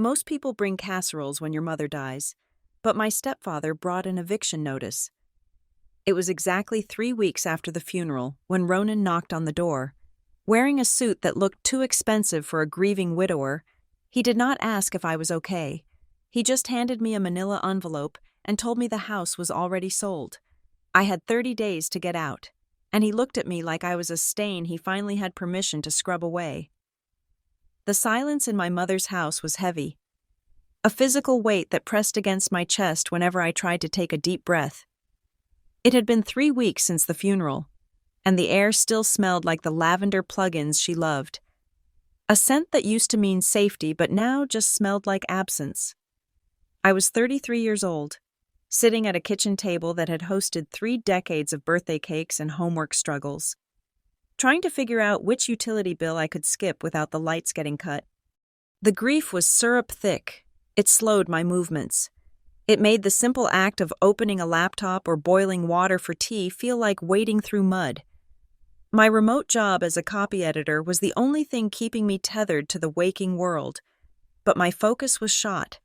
Most people bring casseroles when your mother dies, but my stepfather brought an eviction notice. It was exactly 3 weeks after the funeral when Ronan knocked on the door. Wearing a suit that looked too expensive for a grieving widower, he did not ask if I was okay. He just handed me a manila envelope and told me the house was already sold. I had 30 days to get out, and he looked at me like I was a stain he finally had permission to scrub away. The silence in my mother's house was heavy, a physical weight that pressed against my chest whenever I tried to take a deep breath. It had been 3 weeks since the funeral, and the air still smelled like the lavender plug-ins she loved. A scent that used to mean safety but now just smelled like absence. I was 33 years old, sitting at a kitchen table that had hosted 3 decades of birthday cakes and homework struggles, trying to figure out which utility bill I could skip without the lights getting cut. The grief was syrup thick. It slowed my movements. It made the simple act of opening a laptop or boiling water for tea feel like wading through mud. My remote job as a copy editor was the only thing keeping me tethered to the waking world, but my focus was shot.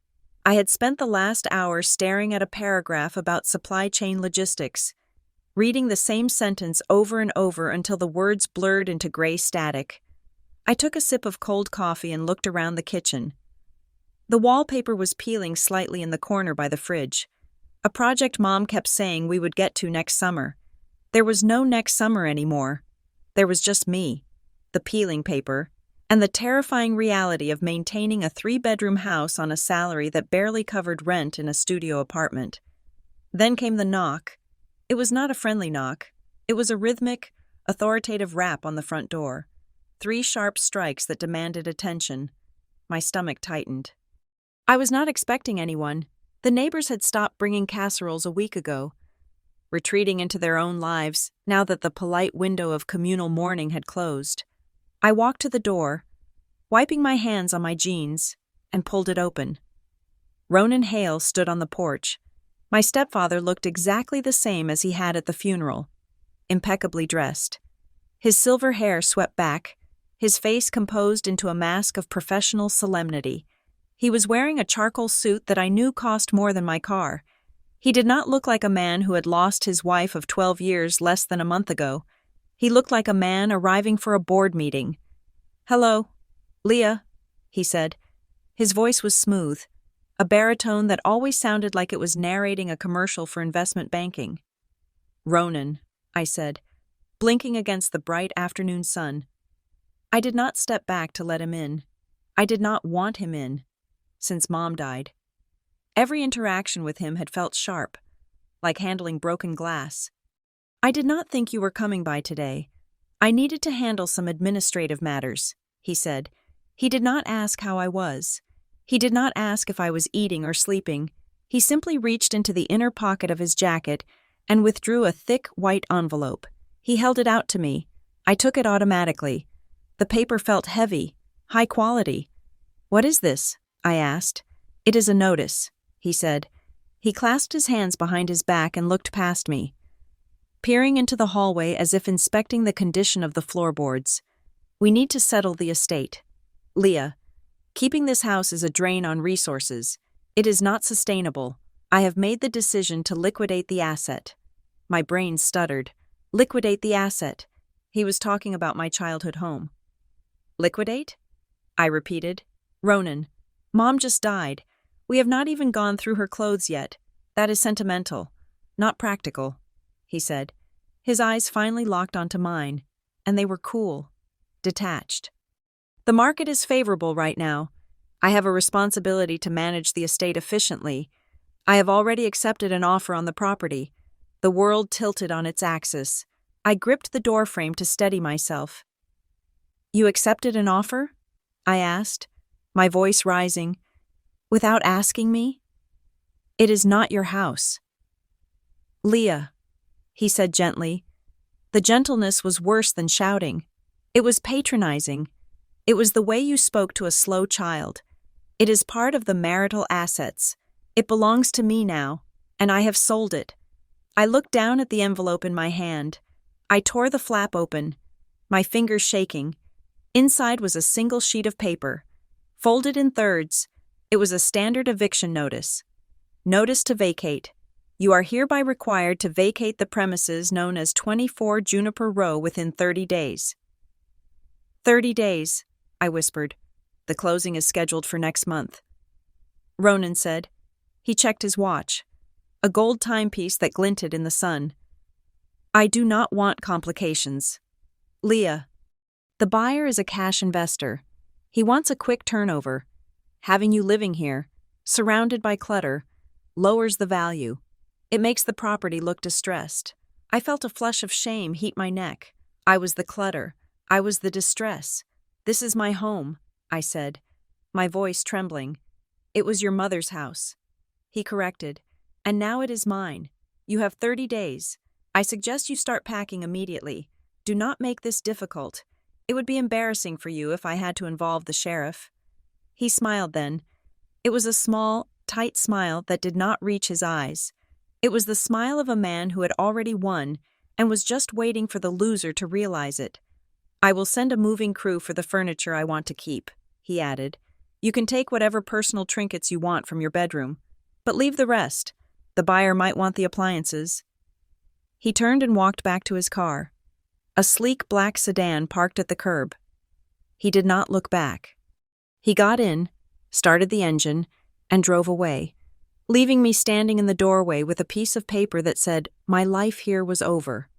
I had spent the last hour staring at a paragraph about supply chain logistics, reading the same sentence over and over until the words blurred into gray static. I took a sip of cold coffee and looked around the kitchen. The wallpaper was peeling slightly in the corner by the fridge, a project Mom kept saying we would get to next summer. There was no next summer anymore. There was just me, the peeling paper, and the terrifying reality of maintaining a 3-bedroom house on a salary that barely covered rent in a studio apartment. Then came the knock. It was not a friendly knock. It was a rhythmic, authoritative rap on the front door. 3 sharp strikes that demanded attention. My stomach tightened. I was not expecting anyone. The neighbors had stopped bringing casseroles a week ago, retreating into their own lives now that the polite window of communal mourning had closed. I walked to the door, wiping my hands on my jeans, and pulled it open. Ronan Hale stood on the porch. My stepfather looked exactly the same as he had at the funeral, impeccably dressed. His silver hair swept back, his face composed into a mask of professional solemnity. He was wearing a charcoal suit that I knew cost more than my car. He did not look like a man who had lost his wife of 12 years less than a month ago. He looked like a man arriving for a board meeting. "Hello, Leah," he said. His voice was smooth, a baritone that always sounded like it was narrating a commercial for investment banking. "Ronan," I said, blinking against the bright afternoon sun. I did not step back to let him in. I did not want him in, since Mom died. Every interaction with him had felt sharp, like handling broken glass. "I did not think you were coming by today. I needed to handle some administrative matters," he said. He did not ask how I was. He did not ask if I was eating or sleeping. He simply reached into the inner pocket of his jacket and withdrew a thick white envelope. He held it out to me. I took it automatically. The paper felt heavy, high quality. "What is this?" I asked. "It is a notice," he said. He clasped his hands behind his back and looked past me, peering into the hallway as if inspecting the condition of the floorboards. "We need to settle the estate. Leah, keeping this house is a drain on resources. It is not sustainable. I have made the decision to liquidate the asset." My brain stuttered. Liquidate the asset. He was talking about my childhood home. "Liquidate?" I repeated. "Ronan, Mom just died. We have not even gone through her clothes yet. That is sentimental, not practical," he said. His eyes finally locked onto mine, and they were cool, detached. "The market is favorable right now. I have a responsibility to manage the estate efficiently. I have already accepted an offer on the property." The world tilted on its axis. I gripped the doorframe to steady myself. "You accepted an offer?" I asked, my voice rising. "Without asking me?" "It is not your house." "Leah," he said gently. The gentleness was worse than shouting. It was patronizing. It was the way you spoke to a slow child. "It is part of the marital assets. It belongs to me now, and I have sold it." I looked down at the envelope in my hand. I tore the flap open, my fingers shaking. Inside was a single sheet of paper, folded in thirds. It was a standard eviction notice. Notice to vacate. You are hereby required to vacate the premises known as 24 Juniper Row within 30 days. 30 days, I whispered. The closing is scheduled for next month. Ronan said. He checked his watch, a gold timepiece that glinted in the sun. I do not want complications. Leah. The buyer is a cash investor. He wants a quick turnover. Having you living here, surrounded by clutter, lowers the value. It makes the property look distressed. I felt a flush of shame heat my neck. I was the clutter. I was the distress. This is my home, I said, my voice trembling. It was your mother's house. He corrected. And now it is mine. You have 30 days. I suggest you start packing immediately. Do not make this difficult. It would be embarrassing for you if I had to involve the sheriff. He smiled then. It was a small, tight smile that did not reach his eyes. It was the smile of a man who had already won and was just waiting for the loser to realize it. I will send a moving crew for the furniture I want to keep, he added. You can take whatever personal trinkets you want from your bedroom, but leave the rest. The buyer might want the appliances. He turned and walked back to his car, a sleek black sedan parked at the curb. He did not look back. He got in, started the engine, and drove away, leaving me standing in the doorway with a piece of paper that said, my life here was over.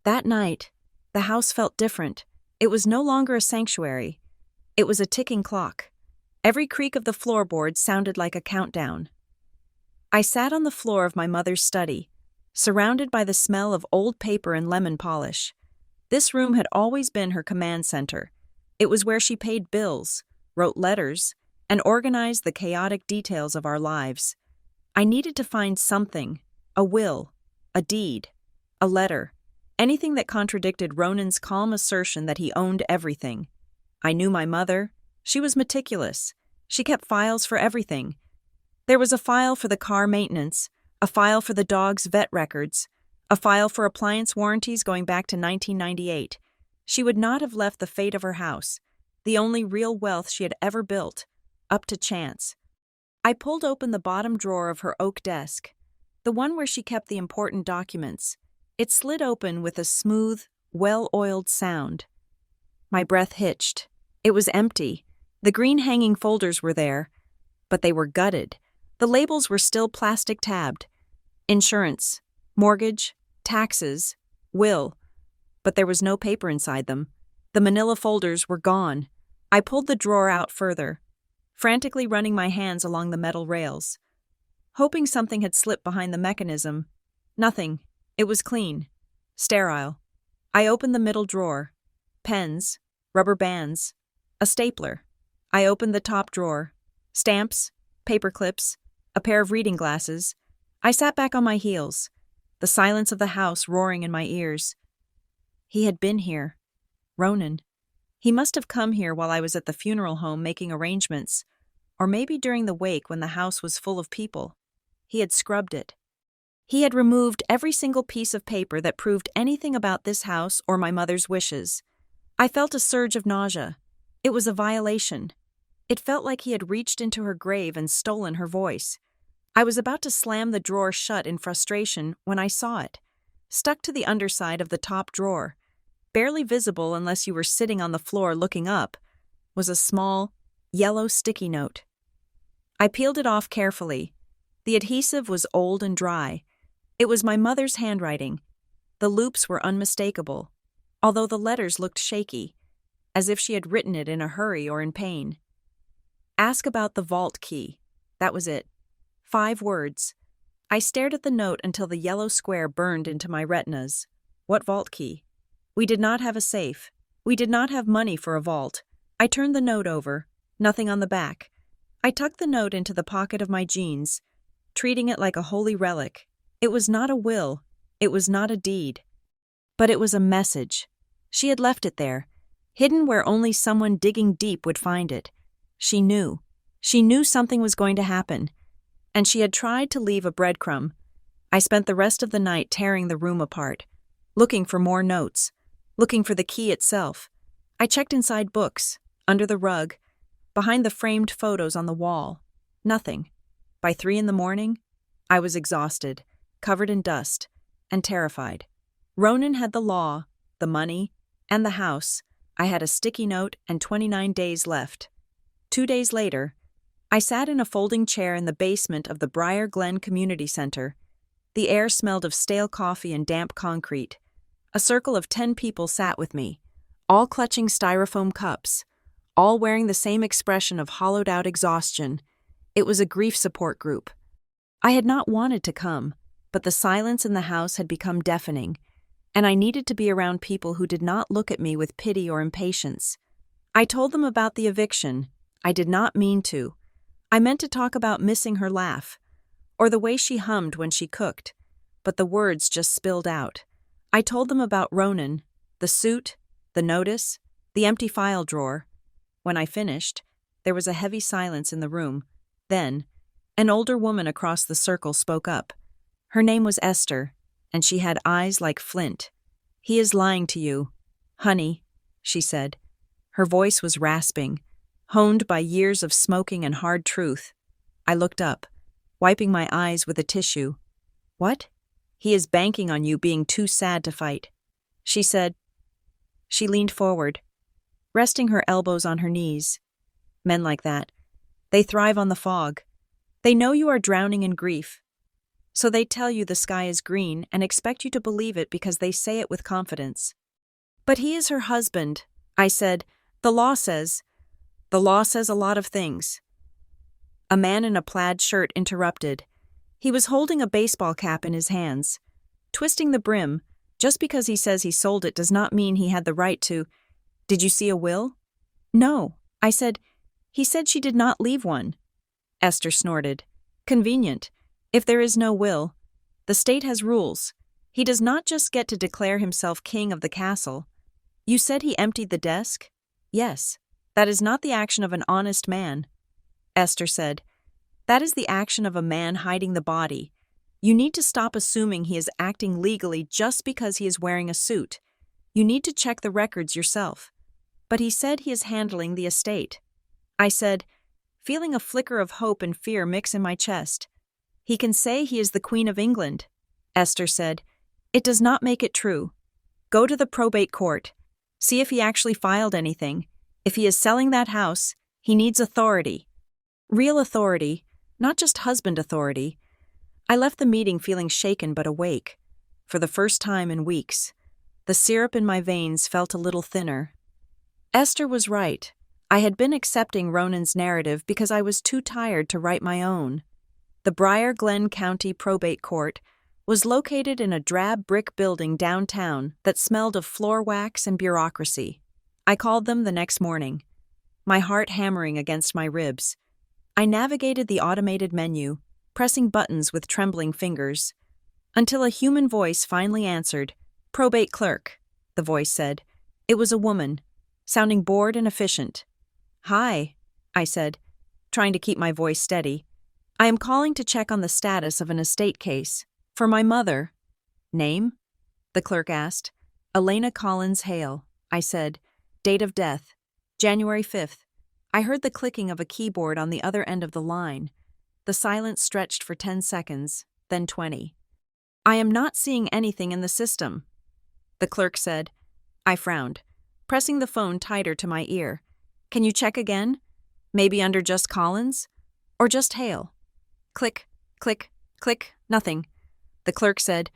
That night, the house felt different. It was no longer a sanctuary. It was a ticking clock. Every creak of the floorboards sounded like a countdown. I sat on the floor of my mother's study, surrounded by the smell of old paper and lemon polish. This room had always been her command center. It was where she paid bills, wrote letters, and organized the chaotic details of our lives. I needed to find something, a will, a deed, a letter, anything that contradicted Ronan's calm assertion that he owned everything. I knew my mother. She was meticulous. She kept files for everything. There was a file for the car maintenance, a file for the dog's vet records, a file for appliance warranties going back to 1998. She would not have left the fate of her house, the only real wealth she had ever built, up to chance. I pulled open the bottom drawer of her oak desk, the one where she kept the important documents. It slid open with a smooth, well-oiled sound. My breath hitched. It was empty. The green hanging folders were there, but they were gutted. The labels were still plastic tabbed. Insurance, mortgage, taxes, will. But there was no paper inside them. The manila folders were gone. I pulled the drawer out further, frantically running my hands along the metal rails, hoping something had slipped behind the mechanism. Nothing. It was clean. Sterile. I opened the middle drawer. Pens, rubber bands, a stapler. I opened the top drawer. Stamps, paper clips, a pair of reading glasses. I sat back on my heels, the silence of the house roaring in my ears. He had been here. Ronan. He must have come here while I was at the funeral home making arrangements, or maybe during the wake when the house was full of people. He had scrubbed it. He had removed every single piece of paper that proved anything about this house or my mother's wishes. I felt a surge of nausea. It was a violation. It felt like he had reached into her grave and stolen her voice. I was about to slam the drawer shut in frustration when I saw it, stuck to the underside of the top drawer, barely visible unless you were sitting on the floor looking up, was a small, yellow sticky note. I peeled it off carefully. The adhesive was old and dry. It was my mother's handwriting. The loops were unmistakable, although the letters looked shaky, as if she had written it in a hurry or in pain. Ask about the vault key. That was it. 5 words. I stared at the note until the yellow square burned into my retinas. What vault key? We did not have a safe. We did not have money for a vault. I turned the note over. Nothing on the back. I tucked the note into the pocket of my jeans, treating it like a holy relic. It was not a will. It was not a deed. But it was a message. She had left it there, hidden where only someone digging deep would find it. She knew. She knew something was going to happen, and she had tried to leave a breadcrumb. I spent the rest of the night tearing the room apart, looking for more notes, looking for the key itself. I checked inside books, under the rug, behind the framed photos on the wall. Nothing. By 3 in the morning, I was exhausted, covered in dust, and terrified. Ronan had the law, the money, and the house. I had a sticky note and 29 days left. 2 days later, I sat in a folding chair in the basement of the Briar Glen Community Center. The air smelled of stale coffee and damp concrete. A circle of 10 people sat with me, all clutching styrofoam cups, all wearing the same expression of hollowed-out exhaustion. It was a grief support group. I had not wanted to come, but the silence in the house had become deafening, and I needed to be around people who did not look at me with pity or impatience. I told them about the eviction. I did not mean to. I meant to talk about missing her laugh, or the way she hummed when she cooked, but the words just spilled out. I told them about Ronan, the suit, the notice, the empty file drawer. When I finished, there was a heavy silence in the room. Then, an older woman across the circle spoke up. Her name was Esther, and she had eyes like flint. "He is lying to you, honey," she said. Her voice was rasping, honed by years of smoking and hard truth. I looked up, wiping my eyes with a tissue. "What?" "He is banking on you being too sad to fight," she said. She leaned forward, resting her elbows on her knees. "Men like that, they thrive on the fog. They know you are drowning in grief, so they tell you the sky is green and expect you to believe it because they say it with confidence." "But he is her husband," I said. "The law says a lot of things." A man in a plaid shirt interrupted. He was holding a baseball cap in his hands, twisting the brim. "Just because he says he sold it does not mean he had the right to—" "Did you see a will?" "No," I said. "He said she did not leave one." Esther snorted. "Convenient. If there is no will, the state has rules. He does not just get to declare himself king of the castle." "You said he emptied the desk?" "Yes. That is not the action of an honest man." Esther said, "That is the action of a man hiding the body. You need to stop assuming he is acting legally just because he is wearing a suit. You need to check the records yourself." "But he said he is handling the estate." I said, feeling a flicker of hope and fear mix in my chest. "He can say he is the Queen of England." Esther said, "It does not make it true. Go to the probate court. See if he actually filed anything. If he is selling that house, he needs authority. Real authority, not just husband authority." I left the meeting feeling shaken but awake. For the first time in weeks, the syrup in my veins felt a little thinner. Esther was right. I had been accepting Ronan's narrative because I was too tired to write my own. The Briar Glen County Probate Court was located in a drab brick building downtown that smelled of floor wax and bureaucracy. I called them the next morning, my heart hammering against my ribs. I navigated the automated menu, pressing buttons with trembling fingers, until a human voice finally answered. "Probate clerk," the voice said. It was a woman, sounding bored and efficient. "Hi," I said, trying to keep my voice steady. "I am calling to check on the status of an estate case for my mother." "Name?" the clerk asked. "Elena Collins Hale," I said. "Date of death, January 5th. I heard the clicking of a keyboard on the other end of the line. The silence stretched for 10 seconds, then 20. "I am not seeing anything in the system," the clerk said. I frowned, pressing the phone tighter to my ear. "Can you check again? Maybe under just Collins? Or just Hale?" Click, click, click, nothing. The clerk said,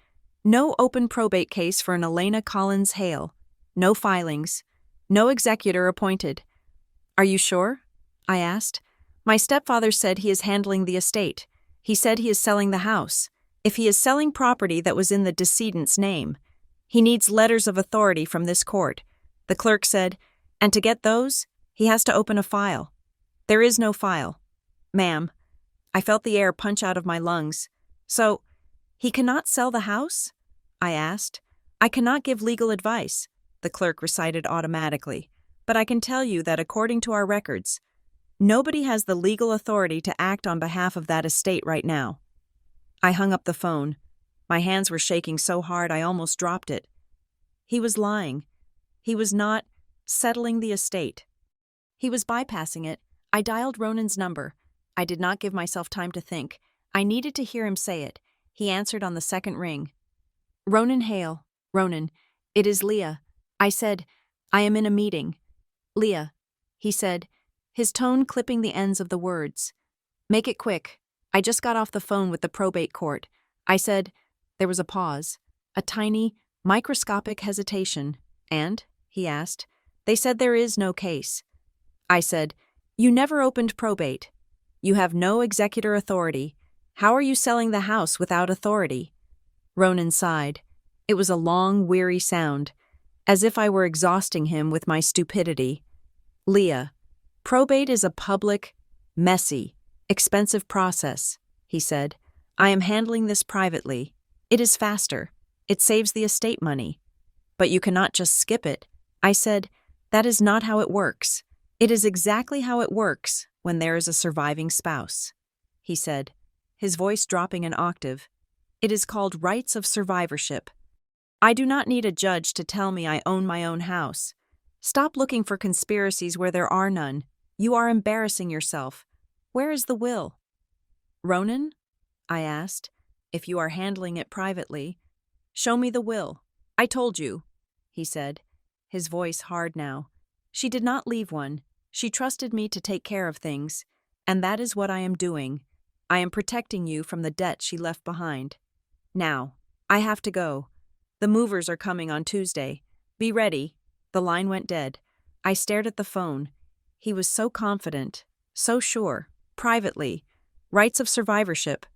"No open probate case for an Elena Collins Hale. No filings. No executor appointed." "Are you sure?" I asked. "My stepfather said he is handling the estate. He said he is selling the house. If he is selling property that was in the decedent's name, he needs letters of authority from this court." The clerk said, "And to get those, he has to open a file." "There is no file." "Ma'am." I felt the air punch out of my lungs. "So, he cannot sell the house?" I asked. "I cannot give legal advice," the clerk recited automatically, "but I can tell you that according to our records, nobody has the legal authority to act on behalf of that estate right now." I hung up the phone. My hands were shaking so hard I almost dropped it. He was lying. He was not settling the estate. He was bypassing it. I dialed Ronan's number. I did not give myself time to think. I needed to hear him say it. He answered on the second ring. Ronan Hale. Ronan, it is Leah. I said, I am in a meeting. Leah, he said, his tone clipping the ends of the words. Make it quick. I just got off the phone with the probate court. I said, there was a pause, a tiny, microscopic hesitation. And, he asked, they said there is no case. I said, you never opened probate. You have no executor authority. How are you selling the house without authority? Ronan sighed. It was a long, weary sound, as if I were exhausting him with my stupidity. Leah, probate is a public, messy, expensive process, he said. I am handling this privately. It is faster. It saves the estate money. But you cannot just skip it. I said, that is not how it works. It is exactly how it works when there is a surviving spouse, he said, his voice dropping an octave. It is called rights of survivorship. I do not need a judge to tell me I own my own house. Stop looking for conspiracies where there are none. You are embarrassing yourself. Where is the will? Ronan? I asked, if you are handling it privately. Show me the will. I told you, he said, his voice hard now. She did not leave one. She trusted me to take care of things, and that is what I am doing. I am protecting you from the debt she left behind. Now, I have to go. The movers are coming on Tuesday. Be ready. The line went dead. I stared at the phone. He was so confident, so sure, privately. Rights of survivorship.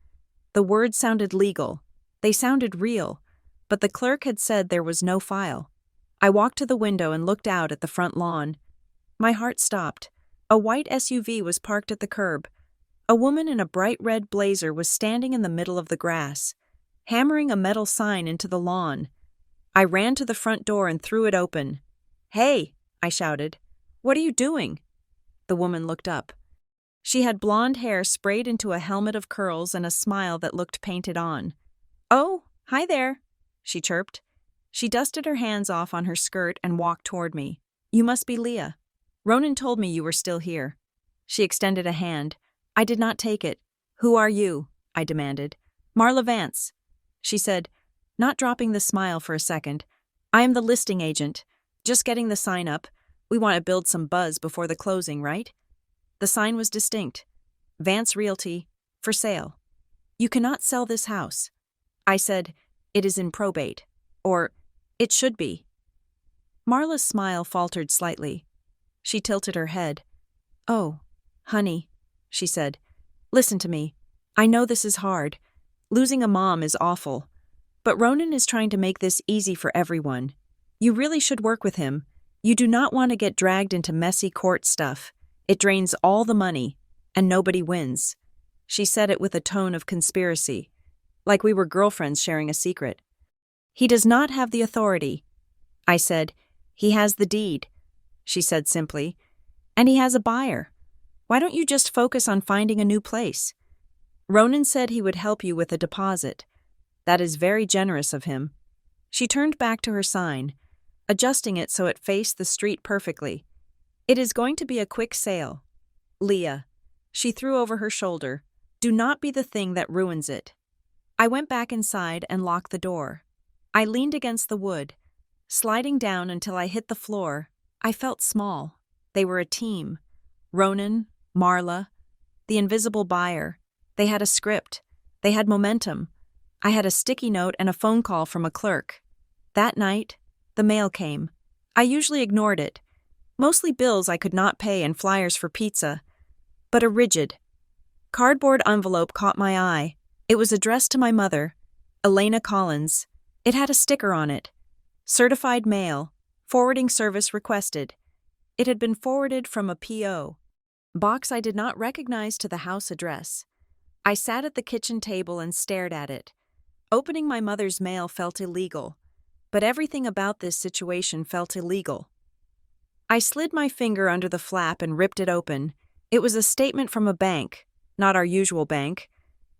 The words sounded legal. They sounded real, but the clerk had said there was no file. I walked to the window and looked out at the front lawn. My heart stopped. A white SUV was parked at the curb. A woman in a bright red blazer was standing in the middle of the grass, hammering a metal sign into the lawn. I ran to the front door and threw it open. Hey, I shouted. What are you doing? The woman looked up. She had blonde hair sprayed into a helmet of curls and a smile that looked painted on. Oh, hi there, she chirped. She dusted her hands off on her skirt and walked toward me. You must be Leah. Ronan told me you were still here. She extended a hand. I did not take it. Who are you? I demanded. Marla Vance. She said, not dropping the smile for a second. I am the listing agent. Just getting the sign up. We want to build some buzz before the closing, right? The sign was distinct. Vance Realty, for sale. You cannot sell this house. I said, it is in probate. Or, it should be. Marla's smile faltered slightly. She tilted her head. Oh, honey, she said. Listen to me. I know this is hard. Losing a mom is awful. But Ronan is trying to make this easy for everyone. You really should work with him. You do not want to get dragged into messy court stuff. It drains all the money, and nobody wins. She said it with a tone of conspiracy, like we were girlfriends sharing a secret. He does not have the authority. I said, he has the deed. She said simply, and he has a buyer. Why don't you just focus on finding a new place? Ronan said he would help you with a deposit. That is very generous of him. She turned back to her sign, adjusting it so it faced the street perfectly. It is going to be a quick sale. Leah, she threw over her shoulder, do not be the thing that ruins it. I went back inside and locked the door. I leaned against the wood, sliding down until I hit the floor. I felt small. They were a team. Ronan, Marla, the invisible buyer. They had a script. They had momentum. I had a sticky note and a phone call from a clerk. That night, the mail came. I usually ignored it. Mostly bills I could not pay and flyers for pizza. But a rigid, cardboard envelope caught my eye. It was addressed to my mother, Elena Collins. It had a sticker on it. Certified mail. Forwarding service requested. It had been forwarded from a P.O. box I did not recognize to the house address. I sat at the kitchen table and stared at it. Opening my mother's mail felt illegal, but everything about this situation felt illegal. I slid my finger under the flap and ripped it open. It was a statement from a bank, not our usual bank.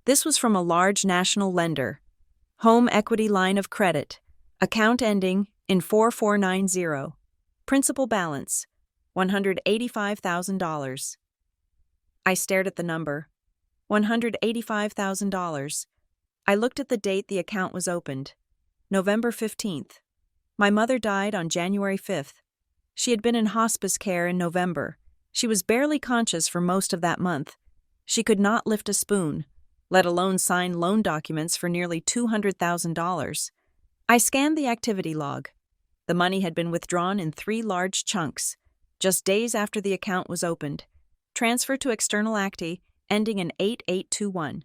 This was from a large national lender. Home equity line of credit. Account ending in 4490. Principal balance, $185,000. I stared at the number. $185,000. I looked at the date the account was opened. November 15th. My mother died on January 5th. She had been in hospice care in November. She was barely conscious for most of that month. She could not lift a spoon, let alone sign loan documents for nearly $200,000. I scanned the activity log. The money had been withdrawn in 3 large chunks, just days after the account was opened. Transfer to external acti, ending in 8821.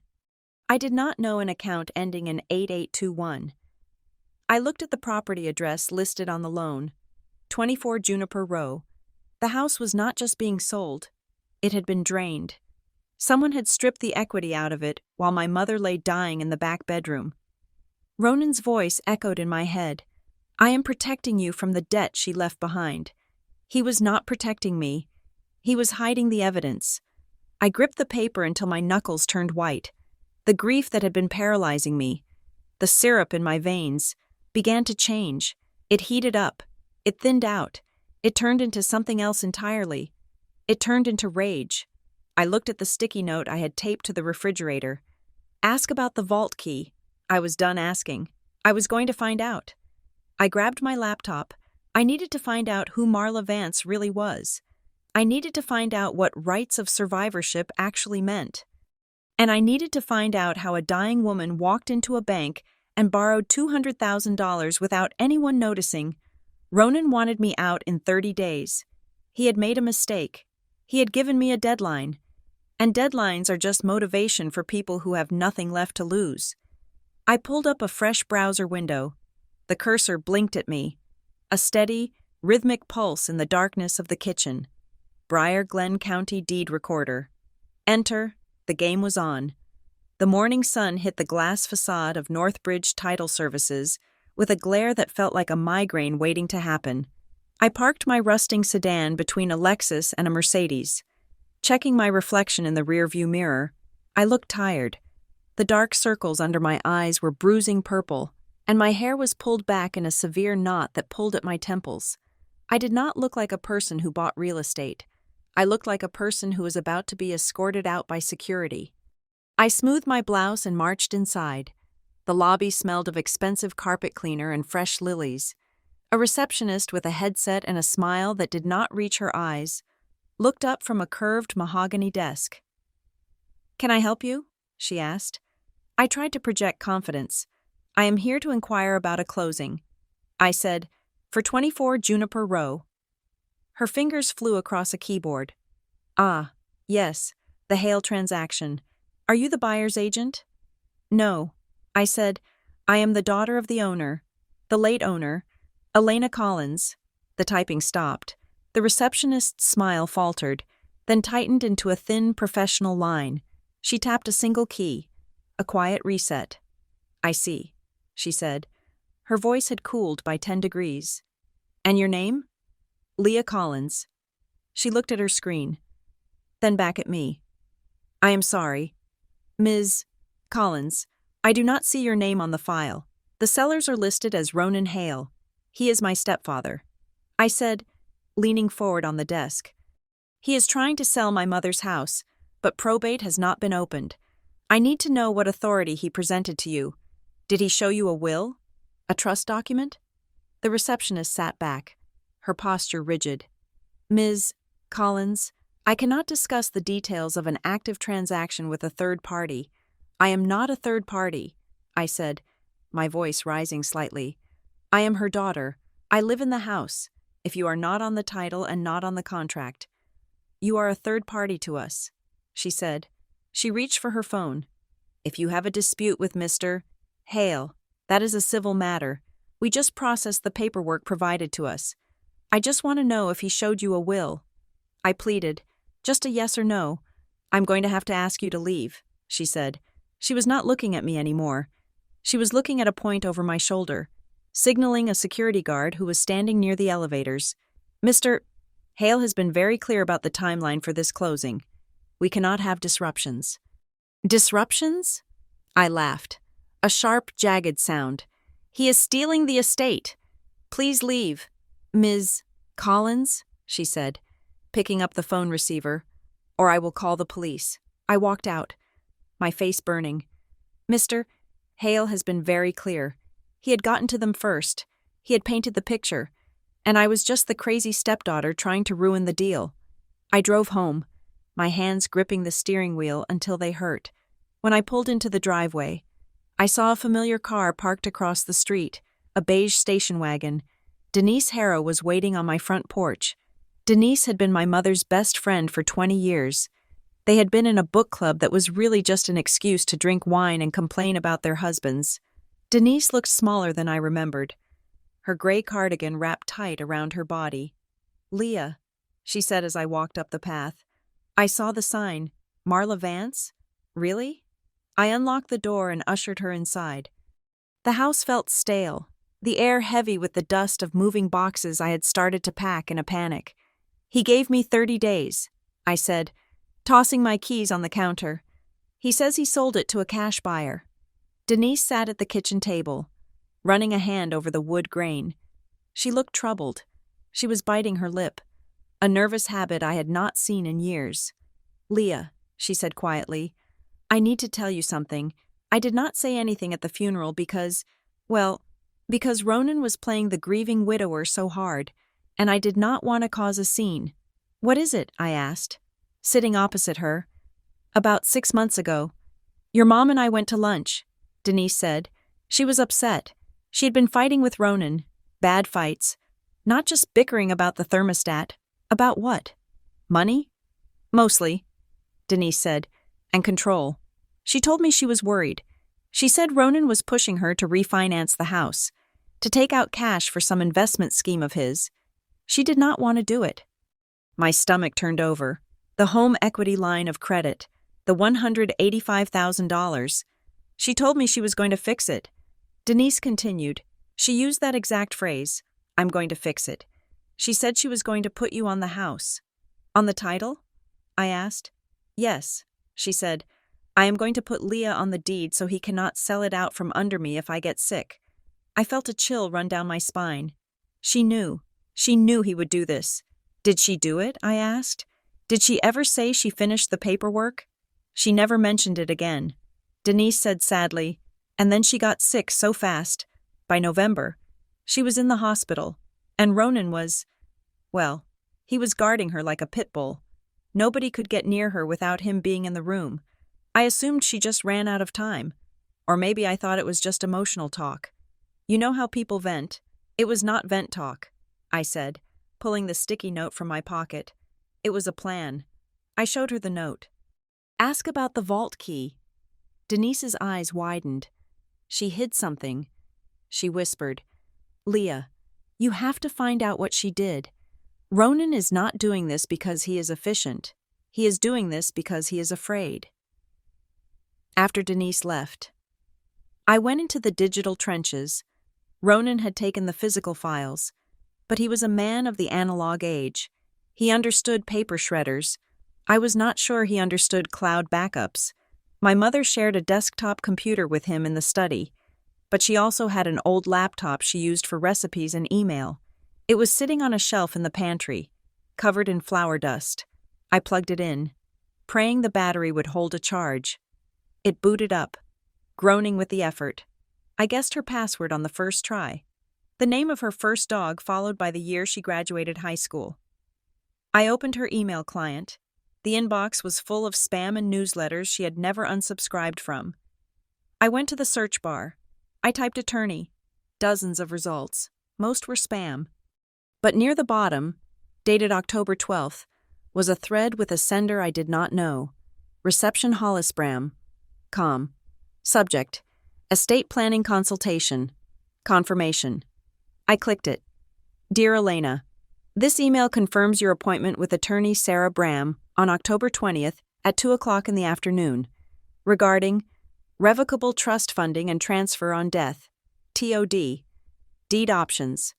I did not know an account ending in 8821. I looked at the property address listed on the loan, 24 Juniper Row. The house was not just being sold, it had been drained. Someone had stripped the equity out of it while my mother lay dying in the back bedroom. Ronan's voice echoed in my head. I am protecting you from the debt she left behind. He was not protecting me. He was hiding the evidence. I gripped the paper until my knuckles turned white. The grief that had been paralyzing me, the syrup in my veins, began to change. It heated up. It thinned out. It turned into something else entirely. It turned into rage. I looked at the sticky note I had taped to the refrigerator. Ask about the vault key. I was done asking. I was going to find out. I grabbed my laptop. I needed to find out who Marla Vance really was. I needed to find out what rights of survivorship actually meant. And I needed to find out how a dying woman walked into a bank and borrowed $200,000 without anyone noticing. Ronan wanted me out in 30 days. He had made a mistake. He had given me a deadline. And deadlines are just motivation for people who have nothing left to lose. I pulled up a fresh browser window. The cursor blinked at me. A steady, rhythmic pulse in the darkness of the kitchen. Briar Glen County Deed Recorder. Enter. The game was on. The morning sun hit the glass facade of Northbridge Title Services with a glare that felt like a migraine waiting to happen. I parked my rusting sedan between a Lexus and a Mercedes. Checking my reflection in the rearview mirror, I looked tired. The dark circles under my eyes were bruising purple, and my hair was pulled back in a severe knot that pulled at my temples. I did not look like a person who bought real estate. I looked like a person who was about to be escorted out by security. I smoothed my blouse and marched inside. The lobby smelled of expensive carpet cleaner and fresh lilies. A receptionist with a headset and a smile that did not reach her eyes looked up from a curved mahogany desk. "Can I help you?" she asked. I tried to project confidence. "I am here to inquire about a closing." I said, "For 24 Juniper Row." Her fingers flew across a keyboard. "Ah, yes, the Hale transaction. Are you the buyer's agent?" "No." I said, "I am the daughter of the owner, the late owner, Elena Collins." The typing stopped. The receptionist's smile faltered, then tightened into a thin, professional line. She tapped a single key. A quiet reset. "I see," she said. Her voice had cooled by 10 degrees. "And your name?" "Leah Collins." She looked at her screen, then back at me. "I am sorry. Ms. Collins, I do not see your name on the file. The sellers are listed as Ronan Hale. He is my stepfather." I said, leaning forward on the desk. "He is trying to sell my mother's house, but probate has not been opened. I need to know what authority he presented to you. Did he show you a will? A trust document?" The receptionist sat back, her posture rigid. "Ms. Collins, I cannot discuss the details of an active transaction with a third party. I am not a third party," I said, my voice rising slightly. "I am her daughter. I live in the house, if you are not on the title and not on the contract. You are a third party to us," she said. She reached for her phone. "If you have a dispute with Mr. Hale, that is a civil matter. We just processed the paperwork provided to us. I just want to know if he showed you a will." I pleaded, "Just a yes or no. I'm going to have to ask you to leave," she said. She was not looking at me anymore. She was looking at a point over my shoulder, signaling a security guard who was standing near the elevators. "Mr. Hale has been very clear about the timeline for this closing. We cannot have disruptions." "Disruptions?" I laughed. A sharp, jagged sound. "He is stealing the estate. Please leave." "Ms. Collins," she said, picking up the phone receiver, "or I will call the police." I walked out. my face burning. Mr. Hale has been very clear. He had gotten to them first. He had painted the picture. And I was just the crazy stepdaughter trying to ruin the deal. I drove home, my hands gripping the steering wheel until they hurt. When I pulled into the driveway, I saw a familiar car parked across the street, a beige station wagon. Denise Harrow was waiting on my front porch. Denise had been my mother's best friend for 20 years. They had been in a book club that was really just an excuse to drink wine and complain about their husbands. Denise looked smaller than I remembered, her gray cardigan wrapped tight around her body. "Leah," she said as I walked up the path. "I saw the sign. Marla Vance? Really?" I unlocked the door and ushered her inside. The house felt stale, the air heavy with the dust of moving boxes I had started to pack in a panic. "He gave me 30 days, I said, tossing my keys on the counter. "He says he sold it to a cash buyer." Denise sat at the kitchen table, running a hand over the wood grain. She looked troubled. She was biting her lip, a nervous habit I had not seen in years. "Leah," she said quietly, "I need to tell you something. I did not say anything at the funeral because Ronan was playing the grieving widower so hard, and I did not want to cause a scene." "What is it?" I asked, sitting opposite her. "About 6 months ago. Your mom and I went to lunch," Denise said. She was upset. She had been fighting with Ronan. Bad fights. Not just bickering about the thermostat. About what? Money? "Mostly," Denise said, "and control. She told me she was worried. She said Ronan was pushing her to refinance the house, to take out cash for some investment scheme of his. She did not want to do it." My stomach turned over. The home equity line of credit, the $185,000. She told me she was going to fix it. Denise continued. "She used that exact phrase, 'I'm going to fix it.' She said she was going to put you on the house." "On the title?" I asked. "Yes," she said. "I am going to put Leah on the deed so he cannot sell it out from under me if I get sick." I felt a chill run down my spine. She knew he would do this. Did she do it? I asked. Did she ever say she finished the paperwork? She never mentioned it again. Denise said sadly, "And then she got sick so fast. By November, she was in the hospital, and Ronan was, well, he was guarding her like a pit bull. Nobody could get near her without him being in the room. I assumed she just ran out of time. Or maybe I thought it was just emotional talk. You know how people vent. It was not vent talk," I said, pulling the sticky note from my pocket. It was a plan. I showed her the note. "Ask about the vault key." Denise's eyes widened. She hid something. She whispered, "Leah, you have to find out what she did. Ronan is not doing this because he is efficient. He is doing this because he is afraid." After Denise left, I went into the digital trenches. Ronan had taken the physical files, but he was a man of the analog age. He understood paper shredders. I was not sure he understood cloud backups. My mother shared a desktop computer with him in the study, but she also had an old laptop she used for recipes and email. It was sitting on a shelf in the pantry, covered in flour dust. I plugged it in, praying the battery would hold a charge. It booted up, groaning with the effort. I guessed her password on the first try. The name of her first dog followed by the year she graduated high school. I opened her email client. The inbox was full of spam and newsletters she had never unsubscribed from. I went to the search bar. I typed attorney. Dozens of results. Most were spam. But near the bottom, dated October 12th, was a thread with a sender I did not know. Reception Hollisbram. Com. Subject: Estate Planning Consultation. Confirmation. I clicked it. Dear Elena, this email confirms your appointment with attorney Sarah Bram on October 20th at 2 o'clock in the afternoon regarding revocable trust funding and transfer on death, TOD, deed options.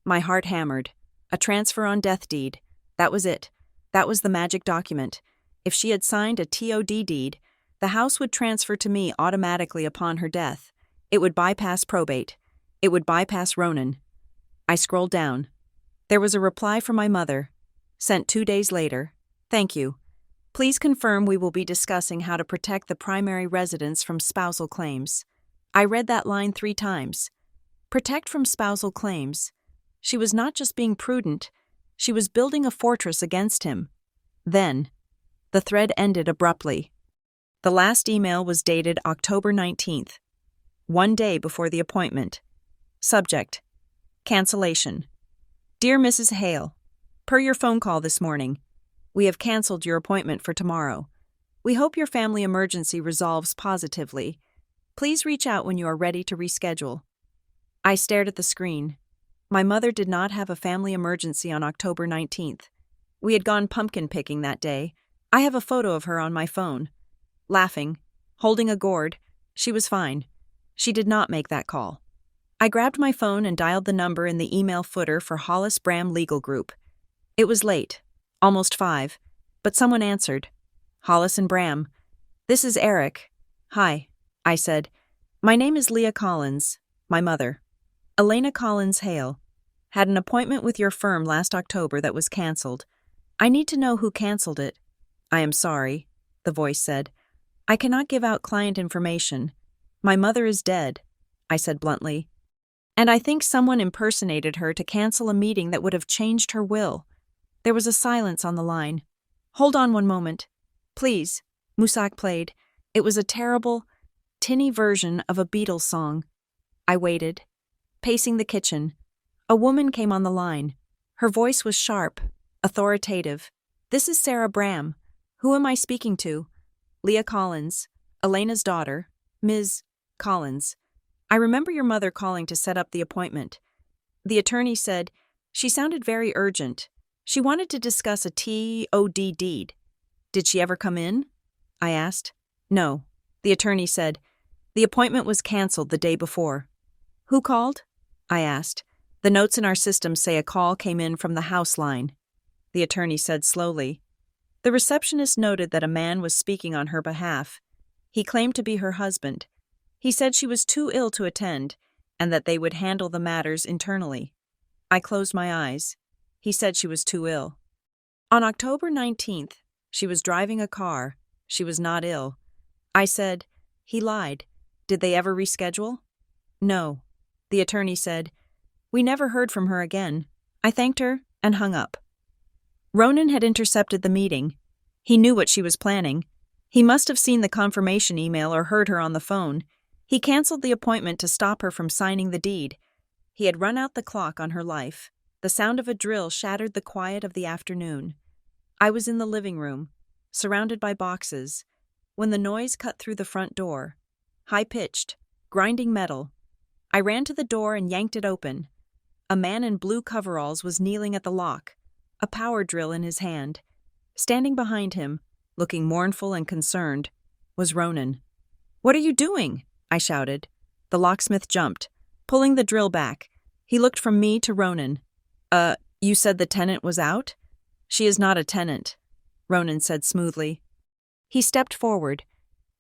My heart hammered. A transfer on death deed. That was it. That was the magic document. If she had signed a TOD deed, the house would transfer to me automatically upon her death. It would bypass probate. It would bypass Ronan. I scrolled down. There was a reply from my mother, sent 2 days later. Thank you. Please confirm we will be discussing how to protect the primary residence from spousal claims. I read that line 3 times. Protect from spousal claims. She was not just being prudent, she was building a fortress against him. Then, the thread ended abruptly. The last email was dated October 19th, 1 day before the appointment. Subject: cancellation. Dear Mrs. Hale, per your phone call this morning, we have canceled your appointment for tomorrow. We hope your family emergency resolves positively. Please reach out when you are ready to reschedule. I stared at the screen. My mother did not have a family emergency on October 19th. We had gone pumpkin picking that day. I have a photo of her on my phone. Laughing, holding a gourd, she was fine. She did not make that call. I grabbed my phone and dialed the number in the email footer for Hollis Bram Legal Group. It was late, almost 5, but someone answered. Hollis and Bram. This is Eric. Hi, I said. My name is Leah Collins, my mother. Elena Collins Hale. Had an appointment with your firm last October that was canceled. I need to know who canceled it. I am sorry, the voice said. I cannot give out client information. My mother is dead, I said bluntly. And I think someone impersonated her to cancel a meeting that would have changed her will. There was a silence on the line. Hold on one moment. Please, Musak played. It was a terrible, tinny version of a Beatles song. I waited, pacing the kitchen. A woman came on the line. Her voice was sharp, authoritative. This is Sarah Bram. Who am I speaking to? Leah Collins, Elena's daughter, Ms. Collins. I remember your mother calling to set up the appointment. The attorney said, she sounded very urgent. She wanted to discuss a TOD deed. Did she ever come in? I asked. No. The attorney said, the appointment was canceled the day before. Who called? I asked. The notes in our system say a call came in from the house line. The attorney said slowly. The receptionist noted that a man was speaking on her behalf. He claimed to be her husband. He said she was too ill to attend, and that they would handle the matters internally. I closed my eyes. He said she was too ill. On October 19th, she was driving a car. She was not ill. I said, he lied. Did they ever reschedule? No. The attorney said, we never heard from her again. I thanked her and hung up. Ronan had intercepted the meeting. He knew what she was planning. He must have seen the confirmation email or heard her on the phone. He canceled the appointment to stop her from signing the deed. He had run out the clock on her life. The sound of a drill shattered the quiet of the afternoon. I was in the living room, surrounded by boxes, when the noise cut through the front door. High-pitched, grinding metal. I ran to the door and yanked it open. A man in blue coveralls was kneeling at the lock, a power drill in his hand. Standing behind him, looking mournful and concerned, was Ronan. What are you doing? I shouted. The locksmith jumped, pulling the drill back. He looked from me to Ronan. You said the tenant was out? She is not a tenant, Ronan said smoothly. He stepped forward,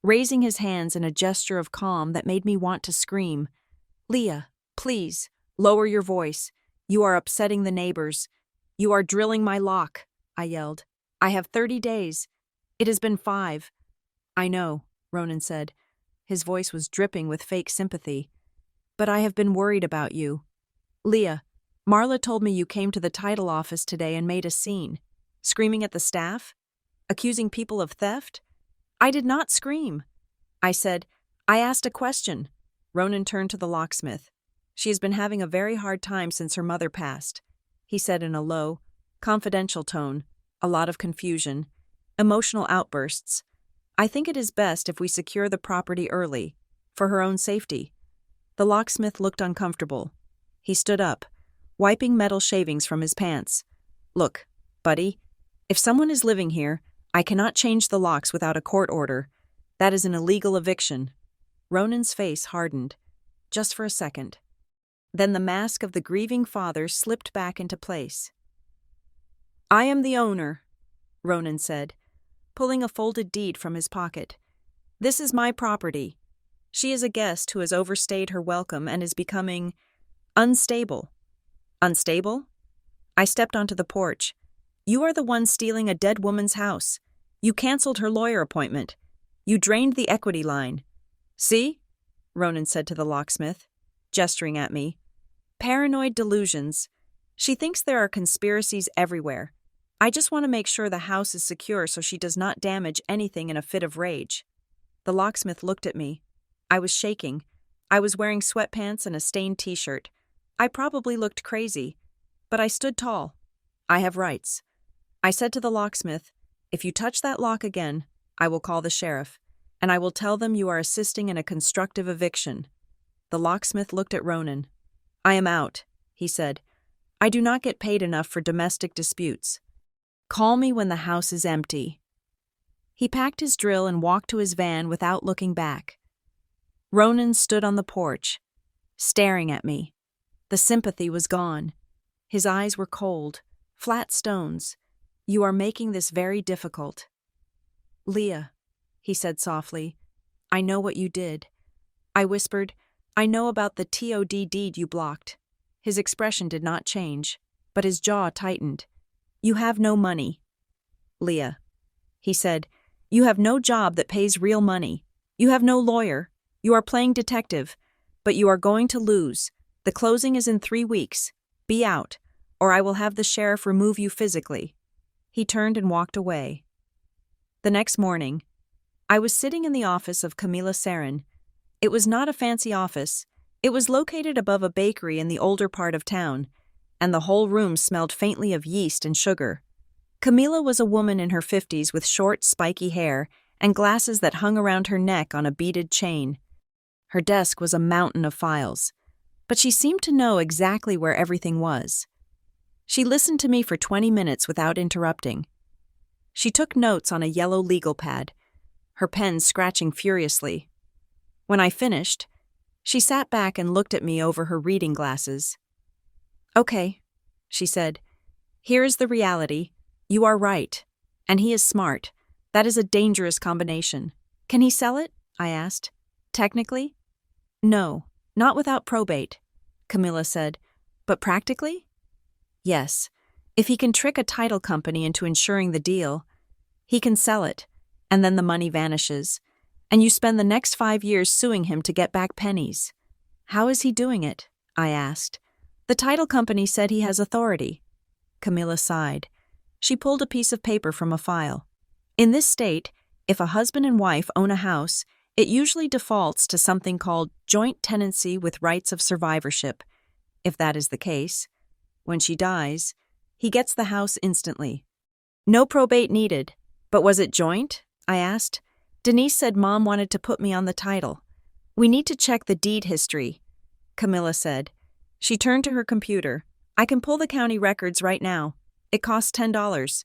raising his hands in a gesture of calm that made me want to scream. Leah, please, lower your voice. You are upsetting the neighbors. You are drilling my lock, I yelled. I have 30 days. It has been 5. I know, Ronan said. His voice was dripping with fake sympathy. But I have been worried about you. Leah, Marla told me you came to the title office today and made a scene. Screaming at the staff? Accusing people of theft? I did not scream. I said, I asked a question. Ronan turned to the locksmith. She has been having a very hard time since her mother passed, he said in a low, confidential tone, a lot of confusion, emotional outbursts. I think it is best if we secure the property early, for her own safety. The locksmith looked uncomfortable. He stood up, wiping metal shavings from his pants. Look, buddy, if someone is living here, I cannot change the locks without a court order. That is an illegal eviction. Ronan's face hardened, just for a second. Then the mask of the grieving father slipped back into place. I am the owner, Ronan said, pulling a folded deed from his pocket. This is my property. She is a guest who has overstayed her welcome and is becoming unstable. Unstable? I stepped onto the porch. You are the one stealing a dead woman's house. You canceled her lawyer appointment. You drained the equity line. See? Ronan said to the locksmith, gesturing at me. Paranoid delusions. She thinks there are conspiracies everywhere. I just want to make sure the house is secure so she does not damage anything in a fit of rage. The locksmith looked at me. I was shaking. I was wearing sweatpants and a stained t-shirt. I probably looked crazy, but I stood tall. I have rights. I said to the locksmith, if you touch that lock again, I will call the sheriff, and I will tell them you are assisting in a constructive eviction. The locksmith looked at Ronan. I am out, he said. I do not get paid enough for domestic disputes. Call me when the house is empty. He packed his drill and walked to his van without looking back. Ronan stood on the porch, staring at me. The sympathy was gone. His eyes were cold, flat stones. You are making this very difficult. Leah, he said softly, I know what you did. I whispered, I know about the TOD deed you blocked. His expression did not change, but his jaw tightened. You have no money. Leah, he said, you have no job that pays real money. You have no lawyer. You are playing detective, but you are going to lose. The closing is in 3 weeks. Be out, or I will have the sheriff remove you physically. He turned and walked away. The next morning, I was sitting in the office of Camila Sarin. It was not a fancy office. It was located above a bakery in the older part of town, and the whole room smelled faintly of yeast and sugar. Camila was a woman in her 50s with short, spiky hair and glasses that hung around her neck on a beaded chain. Her desk was a mountain of files, but she seemed to know exactly where everything was. She listened to me for 20 minutes without interrupting. She took notes on a yellow legal pad, her pen scratching furiously. When I finished, she sat back and looked at me over her reading glasses. Okay, she said, here is the reality. You are right, and he is smart. That is a dangerous combination. Can he sell it? I asked. Technically? No, not without probate, Camila said. But practically? Yes. If he can trick a title company into insuring the deal, he can sell it, and then the money vanishes, and you spend the next 5 years suing him to get back pennies. How is he doing it? I asked. The title company said he has authority. Camila sighed. She pulled a piece of paper from a file. In this state, if a husband and wife own a house, it usually defaults to something called joint tenancy with rights of survivorship. If that is the case, when she dies, he gets the house instantly. No probate needed. But was it joint? I asked. Denise said Mom wanted to put me on the title. We need to check the deed history, Camila said. She turned to her computer. I can pull the county records right now. It costs $10.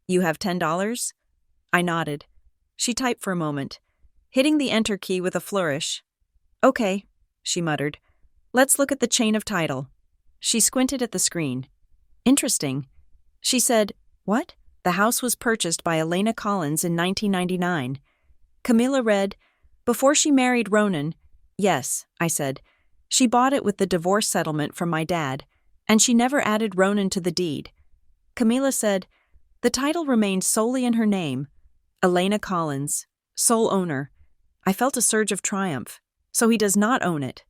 You have $10? I nodded. She typed for a moment, hitting the enter key with a flourish. Okay, she muttered. Let's look at the chain of title. She squinted at the screen. Interesting. She said, what? The house was purchased by Elena Collins in 1999. Camila read, before she married Ronan. Yes, I said. She bought it with the divorce settlement from my dad, and she never added Ronan to the deed. Camila said, the title remained solely in her name. Elena Collins, sole owner. I felt a surge of triumph. So he does not own it.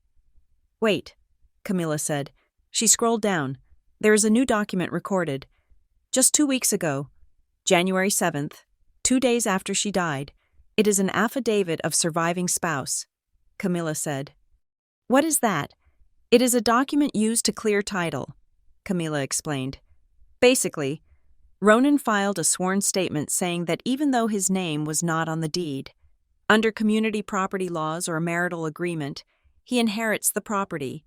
Wait, Camila said. She scrolled down. There is a new document recorded. Just 2 weeks ago, January 7th, 2 days after she died, it is an affidavit of surviving spouse, Camila said. What is that? It is a document used to clear title, Camila explained. Basically, Ronan filed a sworn statement saying that even though his name was not on the deed, under community property laws or a marital agreement, he inherits the property.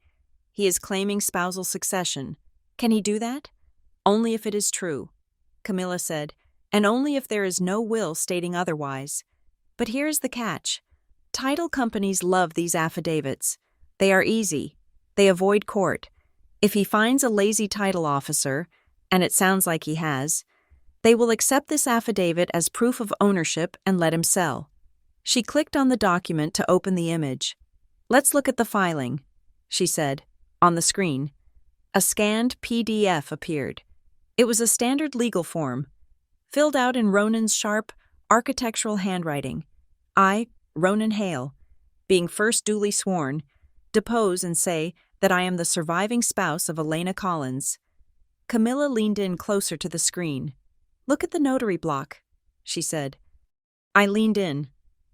He is claiming spousal succession. Can he do that? Only if it is true, Camila said, and only if there is no will stating otherwise. But here is the catch. Title companies love these affidavits. They are easy. They avoid court. If he finds a lazy title officer, and it sounds like he has, they will accept this affidavit as proof of ownership and let him sell. She clicked on the document to open the image. Let's look at the filing, she said. On the screen, a scanned PDF appeared. It was a standard legal form, filled out in Ronan's sharp, architectural handwriting. I, Ronan Hale, being first duly sworn, depose and say that I am the surviving spouse of Elena Collins. Camilla leaned in closer to the screen. "Look at the notary block," she said. I leaned in.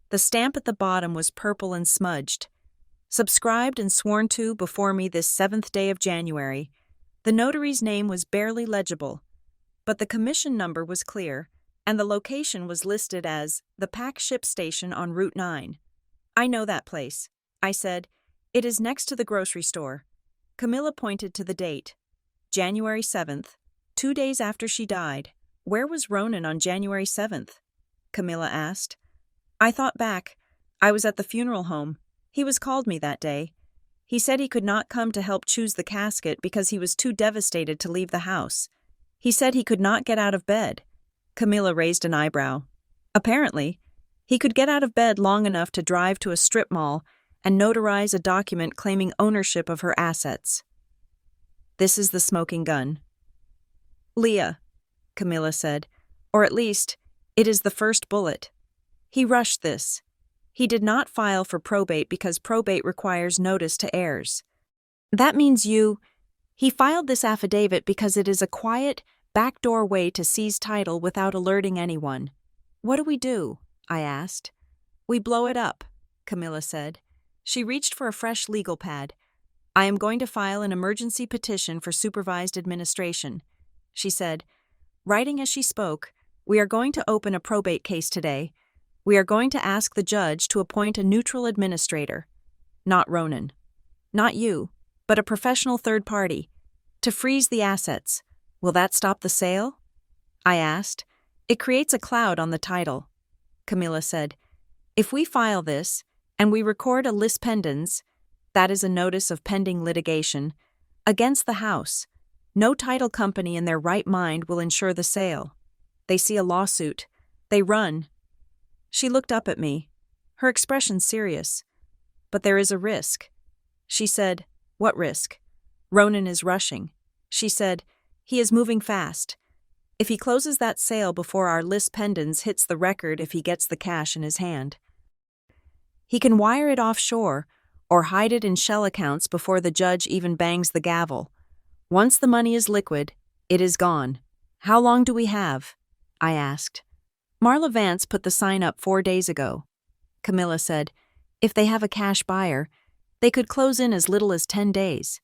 The stamp at the bottom was purple and smudged. "Subscribed and sworn to before me this 7th day of January." The notary's name was barely legible, but the commission number was clear, and the location was listed as the Pack Ship Station on Route 9. "I know that place," I said. "It is next to the grocery store." Camilla pointed to the date. January 7th, 2 days after she died. "Where was Ronan on January 7th? Camilla asked. I thought back. I was at the funeral home. He was called me that day. He said he could not come to help choose the casket because he was too devastated to leave the house. He said he could not get out of bed. Camilla raised an eyebrow. Apparently, he could get out of bed long enough to drive to a strip mall and notarize a document claiming ownership of her assets. This is the smoking gun. "Leah," Camilla said, "or at least, it is the first bullet. He rushed this. He did not file for probate because probate requires notice to heirs. That means he filed this affidavit because it is a quiet, backdoor way to seize title without alerting anyone." "What do we do?" I asked. "We blow it up," Camilla said. She reached for a fresh legal pad. "I am going to file an emergency petition for supervised administration," she said. Writing as she spoke, "We are going to open a probate case today. We are going to ask the judge to appoint a neutral administrator. Not Ronan. Not you, but a professional third party. To freeze the assets. Will that stop the sale?" I asked. "It creates a cloud on the title," Camilla said. "If we file this, and we record a lis pendens, that is a notice of pending litigation, against the house, no title company in their right mind will insure the sale. They see a lawsuit. They run." She looked up at me, her expression serious. "But there is a risk." She said, "What risk?" "Ronan is rushing." She said, "He is moving fast. If he closes that sale before our lis pendens hits the record, if he gets the cash in his hand, he can wire it offshore or hide it in shell accounts before the judge even bangs the gavel. Once the money is liquid, it is gone. How long do we have?" I asked. "Marla Vance put the sign up 4 days ago." Camilla said, "If they have a cash buyer, they could close in as little as 10 days.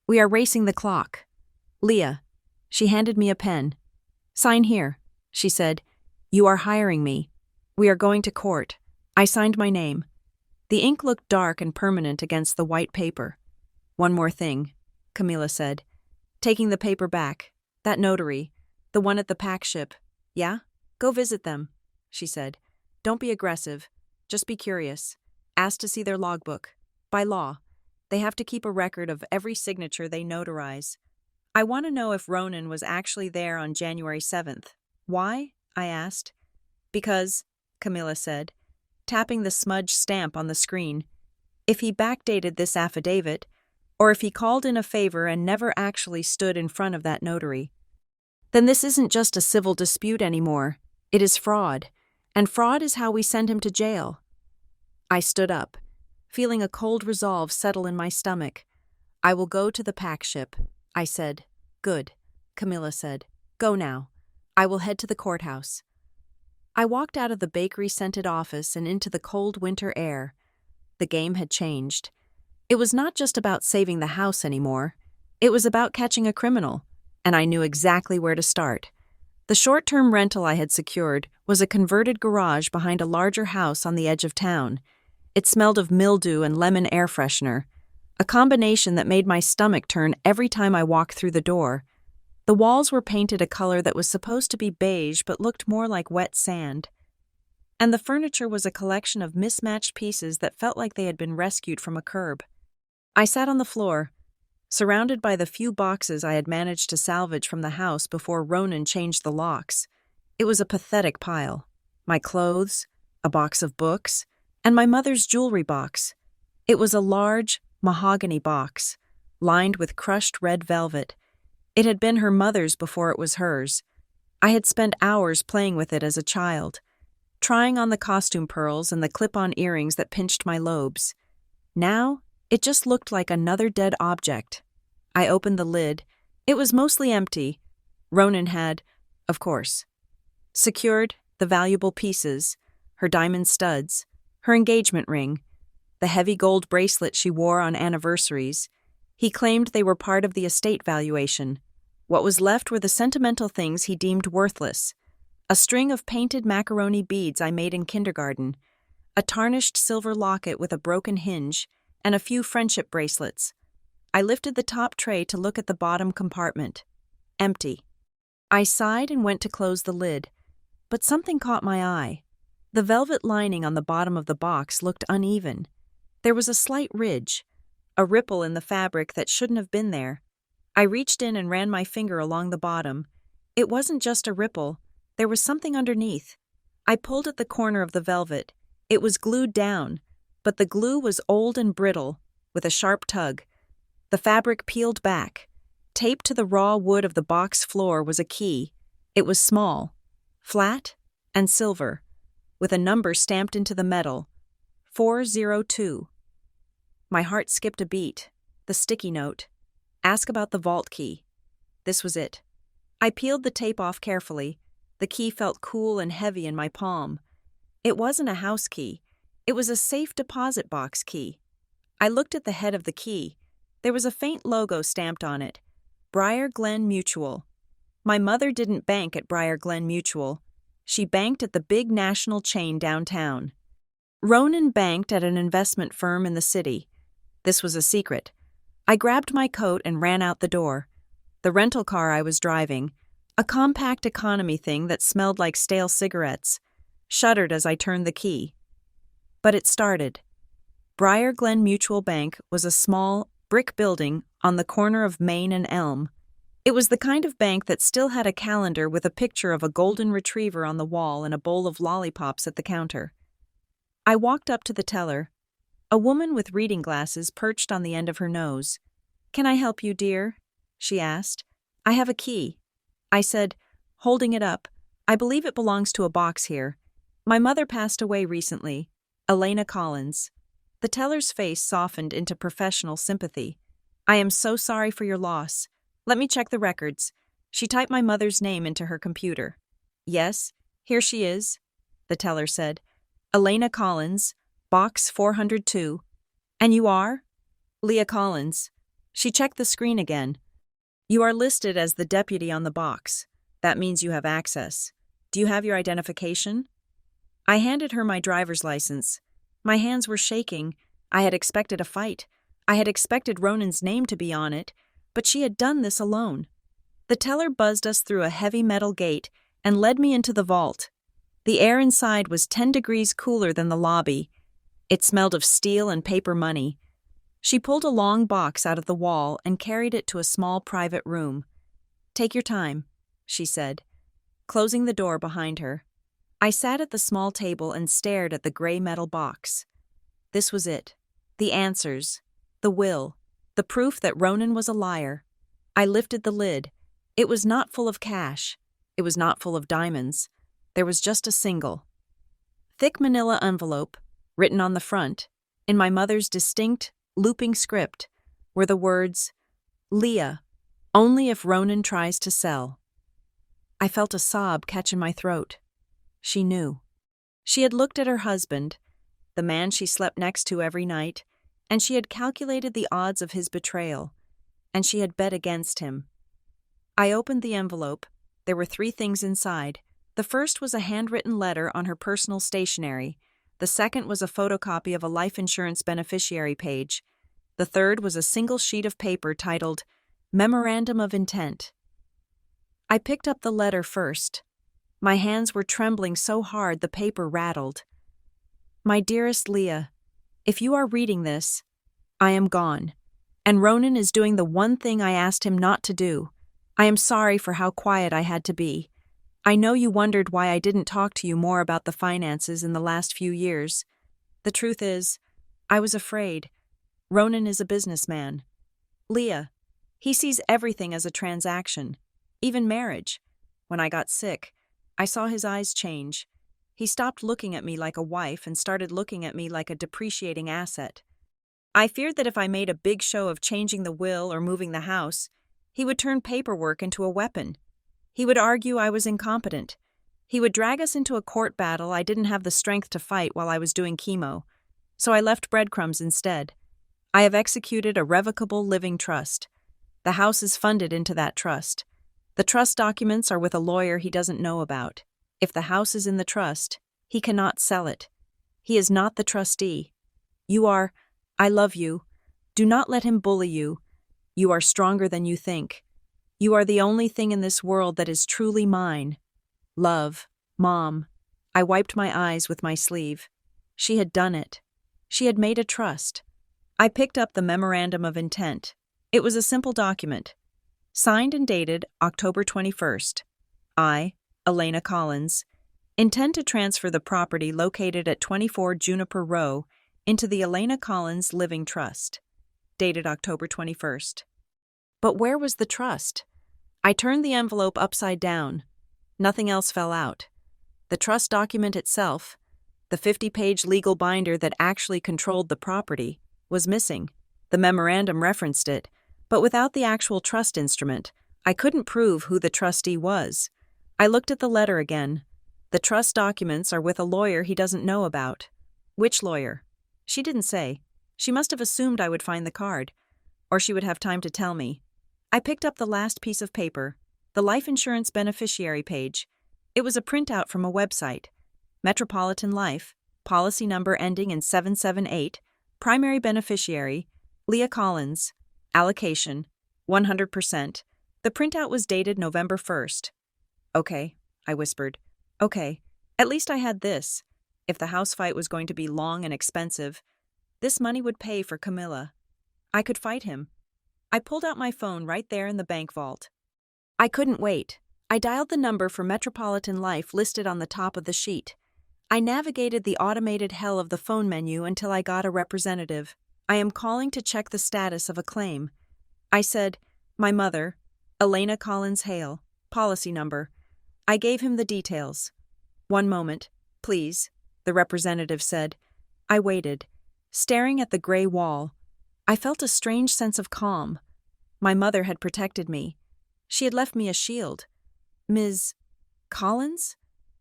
We are racing the clock." "Leah," she handed me a pen. "Sign here," she said. "You are hiring me. We are going to court." I signed my name. The ink looked dark and permanent against the white paper. "One more thing," Camilla said, taking the paper back. "That notary, the one at the pack ship. Yeah? Go visit them," she said. "Don't be aggressive. Just be curious. Ask to see their logbook. By law, they have to keep a record of every signature they notarize. I want to know if Ronan was actually there on January 7th. Why?" I asked. "Because," Camilla said, tapping the smudged stamp on the screen, "if he backdated this affidavit, or if he called in a favor and never actually stood in front of that notary, then this isn't just a civil dispute anymore. It is fraud, and fraud is how we send him to jail." I stood up, feeling a cold resolve settle in my stomach. "I will go to the pack ship," I said. "Good," Camilla said. "Go now. I will head to the courthouse." I walked out of the bakery-scented office and into the cold winter air. The game had changed. It was not just about saving the house anymore. It was about catching a criminal, and I knew exactly where to start. The short-term rental I had secured was a converted garage behind a larger house on the edge of town. It smelled of mildew and lemon air freshener, a combination that made my stomach turn every time I walked through the door. The walls were painted a color that was supposed to be beige but looked more like wet sand. And the furniture was a collection of mismatched pieces that felt like they had been rescued from a curb. I sat on the floor, surrounded by the few boxes I had managed to salvage from the house before Ronan changed the locks. It was a pathetic pile. My clothes, a box of books, and my mother's jewelry box. It was a large, mahogany box, lined with crushed red velvet. It had been her mother's before it was hers. I had spent hours playing with it as a child. trying on the costume pearls and the clip-on earrings that pinched my lobes. Now, it just looked like another dead object. I opened the lid. It was mostly empty. Ronan had, of course, secured the valuable pieces, her diamond studs, her engagement ring, the heavy gold bracelet she wore on anniversaries. He claimed they were part of the estate valuation. What was left were the sentimental things he deemed worthless. A string of painted macaroni beads I made in kindergarten, a tarnished silver locket with a broken hinge, and a few friendship bracelets. I lifted the top tray to look at the bottom compartment. Empty. I sighed and went to close the lid, but something caught my eye. The velvet lining on the bottom of the box looked uneven. There was a slight ridge, a ripple in the fabric that shouldn't have been there. I reached in and ran my finger along the bottom. It wasn't just a ripple. There was something underneath. I pulled at the corner of the velvet. It was glued down, but the glue was old and brittle, with a sharp tug. The fabric peeled back. Taped to the raw wood of the box floor was a key. It was small, flat, and silver, with a number stamped into the metal. 402. My heart skipped a beat. The sticky note. Ask about the vault key. This was it. I peeled the tape off carefully. The key felt cool and heavy in my palm. It wasn't a house key. It was a safe deposit box key. I looked at the head of the key. There was a faint logo stamped on it. Briar Glen Mutual. My mother didn't bank at Briar Glen Mutual. She banked at the big national chain downtown. Ronan banked at an investment firm in the city. This was a secret. I grabbed my coat and ran out the door. The rental car I was driving, a compact economy thing that smelled like stale cigarettes, shuddered as I turned the key. But it started. Briar Glen Mutual Bank was a small, brick building on the corner of Main and Elm. It was the kind of bank that still had a calendar with a picture of a golden retriever on the wall and a bowl of lollipops at the counter. I walked up to the teller. A woman with reading glasses perched on the end of her nose. "Can I help you, dear?" she asked. "I have a key." I said, holding it up, "I believe it belongs to a box here. My mother passed away recently. Elena Collins." The teller's face softened into professional sympathy. "I am so sorry for your loss. Let me check the records." She typed my mother's name into her computer. "Yes, here she is," the teller said. "Elena Collins, box 402. "And you are?" "Leah Collins." She checked the screen again. "You are listed as the deputy on the box. That means you have access. Do you have your identification?" I handed her my driver's license. My hands were shaking. I had expected a fight. I had expected Ronan's name to be on it, but she had done this alone. The teller buzzed us through a heavy metal gate and led me into the vault. The air inside was 10 degrees cooler than the lobby. It smelled of steel and paper money. She pulled a long box out of the wall and carried it to a small private room. "Take your time," she said, closing the door behind her. I sat at the small table and stared at the gray metal box. This was it. The answers. The will. The proof that Ronan was a liar. I lifted the lid. It was not full of cash. It was not full of diamonds. There was just a single, thick manila envelope, written on the front, in my mother's distinct, looping script, were the words, "Leah, only if Ronan tries to sell." I felt a sob catch in my throat. She knew. She had looked at her husband, the man she slept next to every night, and she had calculated the odds of his betrayal, and she had bet against him. I opened the envelope. There were 3 things inside. The first was a handwritten letter on her personal stationery. The second was a photocopy of a life insurance beneficiary page. The third was a single sheet of paper titled Memorandum of Intent. I picked up the letter first. My hands were trembling so hard the paper rattled. "My dearest Leah, if you are reading this, I am gone, and Ronan is doing the one thing I asked him not to do. I am sorry for how quiet I had to be. I know you wondered why I didn't talk to you more about the finances in the last few years. The truth is, I was afraid. Ronan is a businessman. Leah, he sees everything as a transaction, even marriage. When I got sick, I saw his eyes change. He stopped looking at me like a wife and started looking at me like a depreciating asset. I feared that if I made a big show of changing the will or moving the house, he would turn paperwork into a weapon. He would argue I was incompetent. He would drag us into a court battle I didn't have the strength to fight while I was doing chemo. So I left breadcrumbs instead. I have executed a revocable living trust. The house is funded into that trust. The trust documents are with a lawyer he doesn't know about. If the house is in the trust, he cannot sell it. He is not the trustee. You are. I love you. Do not let him bully you. You are stronger than you think. You are the only thing in this world that is truly mine. Love, Mom. I wiped my eyes with my sleeve. She had done it. She had made a trust. I picked up the memorandum of intent. It was a simple document. Signed and dated October 21st. I, Elena Collins, intend to transfer the property located at 24 Juniper Row into the Elena Collins Living Trust. Dated October 21st. But where was the trust? I turned the envelope upside down. Nothing else fell out. The trust document itself, the 50-page legal binder that actually controlled the property, was missing. The memorandum referenced it, but without the actual trust instrument, I couldn't prove who the trustee was. I looked at the letter again. The trust documents are with a lawyer he doesn't know about. Which lawyer? She didn't say. She must have assumed I would find the card, or she would have time to tell me. I picked up the last piece of paper, the life insurance beneficiary page. It was a printout from a website. Metropolitan Life, policy number ending in 778, primary beneficiary, Leah Collins, allocation, 100%. The printout was dated November 1st. Okay, I whispered. Okay, at least I had this. If the house fight was going to be long and expensive, this money would pay for Camilla. I could fight him. I pulled out my phone right there in the bank vault. I couldn't wait. I dialed the number for Metropolitan Life listed on the top of the sheet. I navigated the automated hell of the phone menu until I got a representative. I am calling to check the status of a claim. I said, my mother, Elena Collins Hale, policy number. I gave him the details. One moment, please, the representative said. I waited, staring at the gray wall. I felt a strange sense of calm. My mother had protected me. She had left me a shield. Ms. Collins?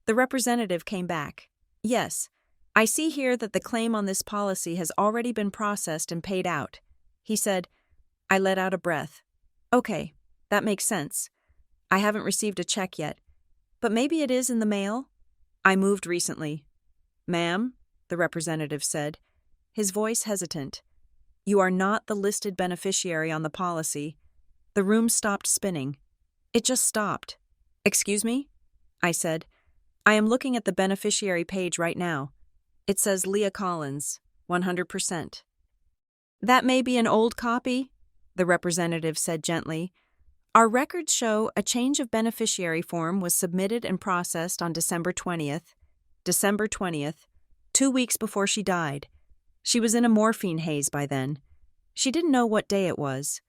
The representative came back. Yes, I see here that the claim on this policy has already been processed and paid out. He said. I let out a breath. Okay, that makes sense. I haven't received a check yet. But maybe it is in the mail? I moved recently. Ma'am, the representative said, his voice hesitant. You are not the listed beneficiary on the policy. The room stopped spinning. It just stopped. Excuse me? I said. I am looking at the beneficiary page right now. It says Leah Collins, 100%. That may be an old copy, the representative said gently. Our records show a change of beneficiary form was submitted and processed on December 20th. December 20th, 2 weeks before she died. She was in a morphine haze by then. She didn't know what day it was.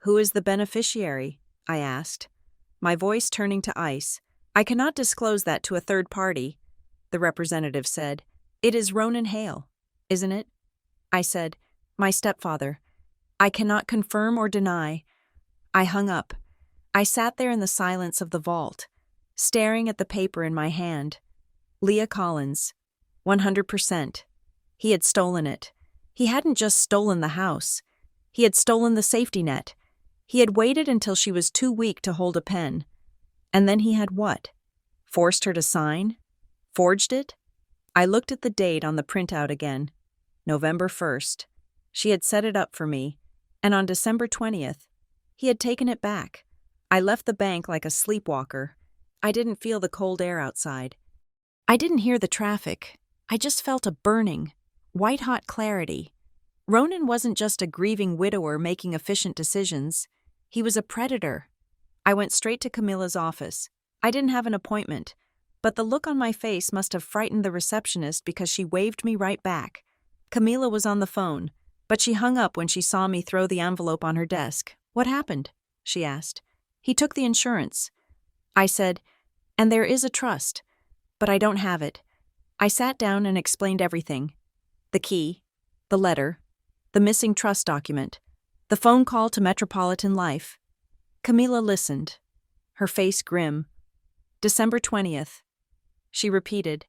Who is the beneficiary? I asked, my voice turning to ice. I cannot disclose that to a third party, the representative said. It is Ronan Hale, isn't it? I said, my stepfather. I cannot confirm or deny. I hung up. I sat there in the silence of the vault, staring at the paper in my hand. Leah Collins, 100%. He had stolen it. He hadn't just stolen the house. He had stolen the safety net. He had waited until she was too weak to hold a pen. And then he had what? Forced her to sign? Forged it? I looked at the date on the printout again. November 1st. She had set it up for me. And on December 20th, he had taken it back. I left the bank like a sleepwalker. I didn't feel the cold air outside. I didn't hear the traffic. I just felt a burning, white-hot clarity. Ronan wasn't just a grieving widower making efficient decisions. He was a predator. I went straight to Camilla's office. I didn't have an appointment, but the look on my face must have frightened the receptionist because she waved me right back. Camilla was on the phone, but she hung up when she saw me throw the envelope on her desk. What happened? She asked. He took the insurance. I said, and there is a trust, but I don't have it. I sat down and explained everything. The key, the letter, the missing trust document, the phone call to Metropolitan Life. Camila listened, her face grim. December 20th. She repeated,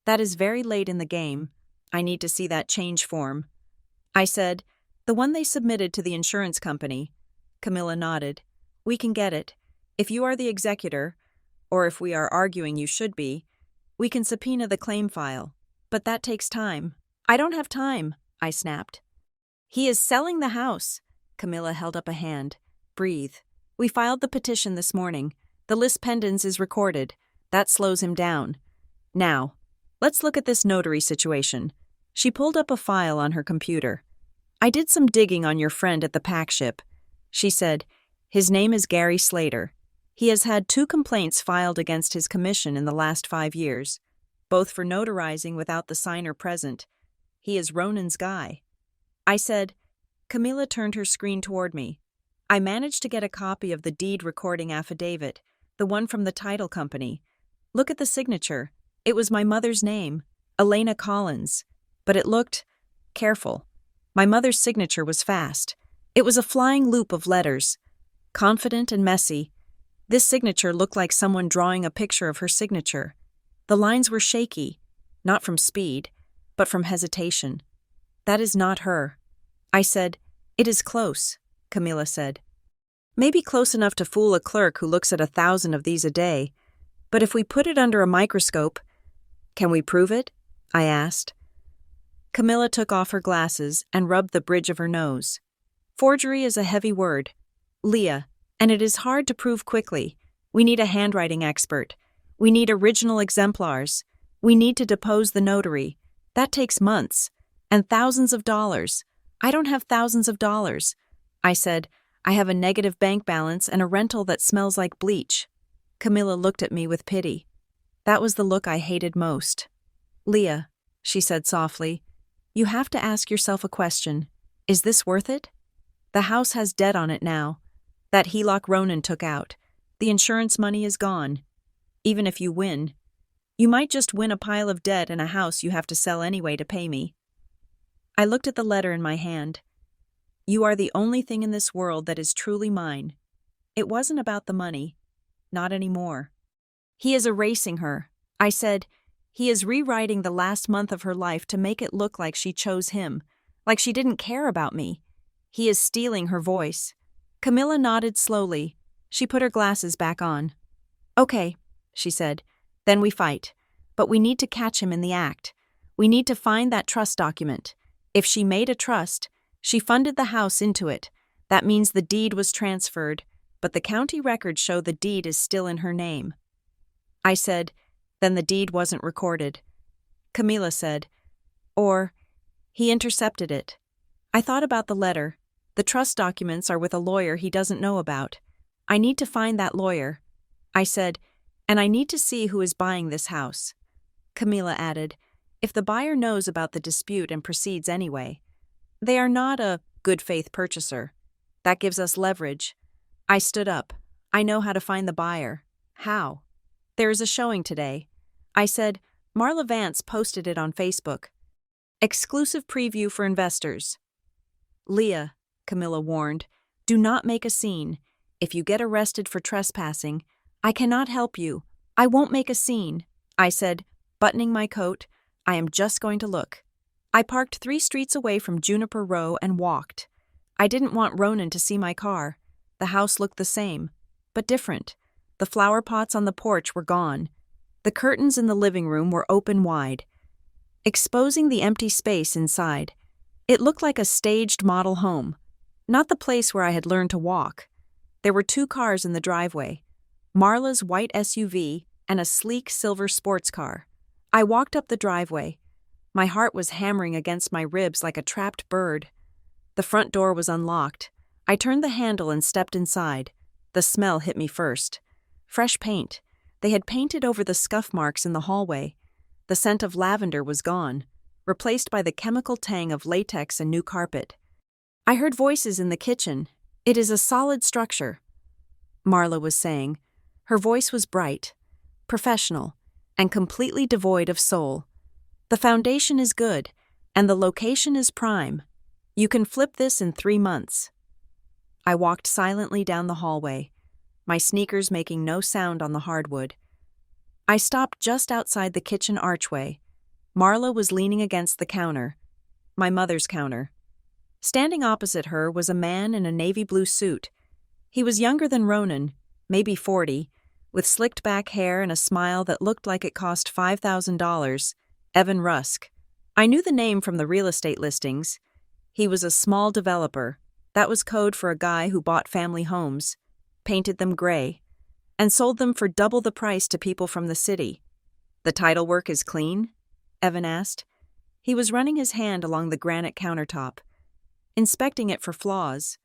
"That is very late in the game. I need to see that change form." I said, "The one they submitted to the insurance company." Camila nodded. "We can get it. If you are the executor, or if we are arguing you should be, we can subpoena the claim file. But that takes time." "I don't have time," I snapped. "He is selling the house." Camila held up a hand. "Breathe. We filed the petition this morning. The lis pendens is recorded. That slows him down. Now, let's look at this notary situation." She pulled up a file on her computer. "I did some digging on your friend at the pack ship." She said, "His name is Gary Slater. He has had 2 complaints filed against his commission in the last 5 years, both for notarizing without the signer present. He is Ronan's guy." I said, Camila turned her screen toward me. "I managed to get a copy of the deed recording affidavit, the one from the title company. Look at the signature. It was my mother's name, Elena Collins. But it looked careful. My mother's signature was fast. It was a flying loop of letters, confident and messy. This signature looked like someone drawing a picture of her signature. The lines were shaky, not from speed, but from hesitation. That is not her." I said, "It is close," Camila said. "Maybe close enough to fool a clerk who looks at 1,000 of these a day. But if we put it under a microscope—" "Can we prove it?" I asked. Camila took off her glasses and rubbed the bridge of her nose. "Forgery is a heavy word, Leah, and it is hard to prove quickly. We need a handwriting expert. We need original exemplars. We need to depose the notary. That takes months. And thousands of dollars. I don't have thousands of dollars." I said, "I have a negative bank balance and a rental that smells like bleach." Camila looked at me with pity. That was the look I hated most. "Leah," she said softly, "you have to ask yourself a question. Is this worth it? The house has debt on it now. That HELOC Ronan took out. The insurance money is gone. Even if you win, you might just win a pile of debt and a house you have to sell anyway to pay me." I looked at the letter in my hand. "You are the only thing in this world that is truly mine." It wasn't about the money. Not anymore. "He is erasing her," I said. "He is rewriting the last month of her life to make it look like she chose him, like she didn't care about me. He is stealing her voice." Camila nodded slowly. She put her glasses back on. "Okay," she said. "Then we fight. But we need to catch him in the act. We need to find that trust document. If she made a trust, she funded the house into it. That means the deed was transferred, but the county records show the deed is still in her name." I said, "Then the deed wasn't recorded." Camila said, "Or he intercepted it." I thought about the letter. The trust documents are with a lawyer he doesn't know about. I need to find that lawyer. I said, "And I need to see who is buying this house." Camila added, "If the buyer knows about the dispute and proceeds anyway. They are not a good faith purchaser. That gives us leverage." I stood up. "I know how to find the buyer." "How?" "There is a showing today." I said, "Marla Vance posted it on Facebook. Exclusive preview for investors." "Leah," Camila warned, "do not make a scene. If you get arrested for trespassing, I cannot help you. I won't make a scene." I said, buttoning my coat, "I am just going to look." I parked 3 streets away from Juniper Row and walked. I didn't want Ronan to see my car. The house looked the same, but different. The flower pots on the porch were gone. The curtains in the living room were open wide, exposing the empty space inside. It looked like a staged model home, not the place where I had learned to walk. There were 2 cars in the driveway, Marla's white SUV and a sleek silver sports car. I walked up the driveway. My heart was hammering against my ribs like a trapped bird. The front door was unlocked. I turned the handle and stepped inside. The smell hit me first. Fresh paint. They had painted over the scuff marks in the hallway. The scent of lavender was gone, replaced by the chemical tang of latex and new carpet. I heard voices in the kitchen. "It is a solid structure," Marla was saying. Her voice was bright, professional, and completely devoid of soul. The foundation is good, and the location is prime. You can flip this in 3 months. I walked silently down the hallway, my sneakers making no sound on the hardwood. I stopped just outside the kitchen archway. Marla was leaning against the counter, my mother's counter. Standing opposite her was a man in a navy blue suit. He was younger than Ronan, maybe 40, with slicked back hair and a smile that looked like it cost $5,000, Evan Rusk. I knew the name from the real estate listings. He was a small developer. That was code for a guy who bought family homes, painted them gray, and sold them for double the price to people from the city. The title work is clean? Evan asked. He was running his hand along the granite countertop, inspecting it for flaws.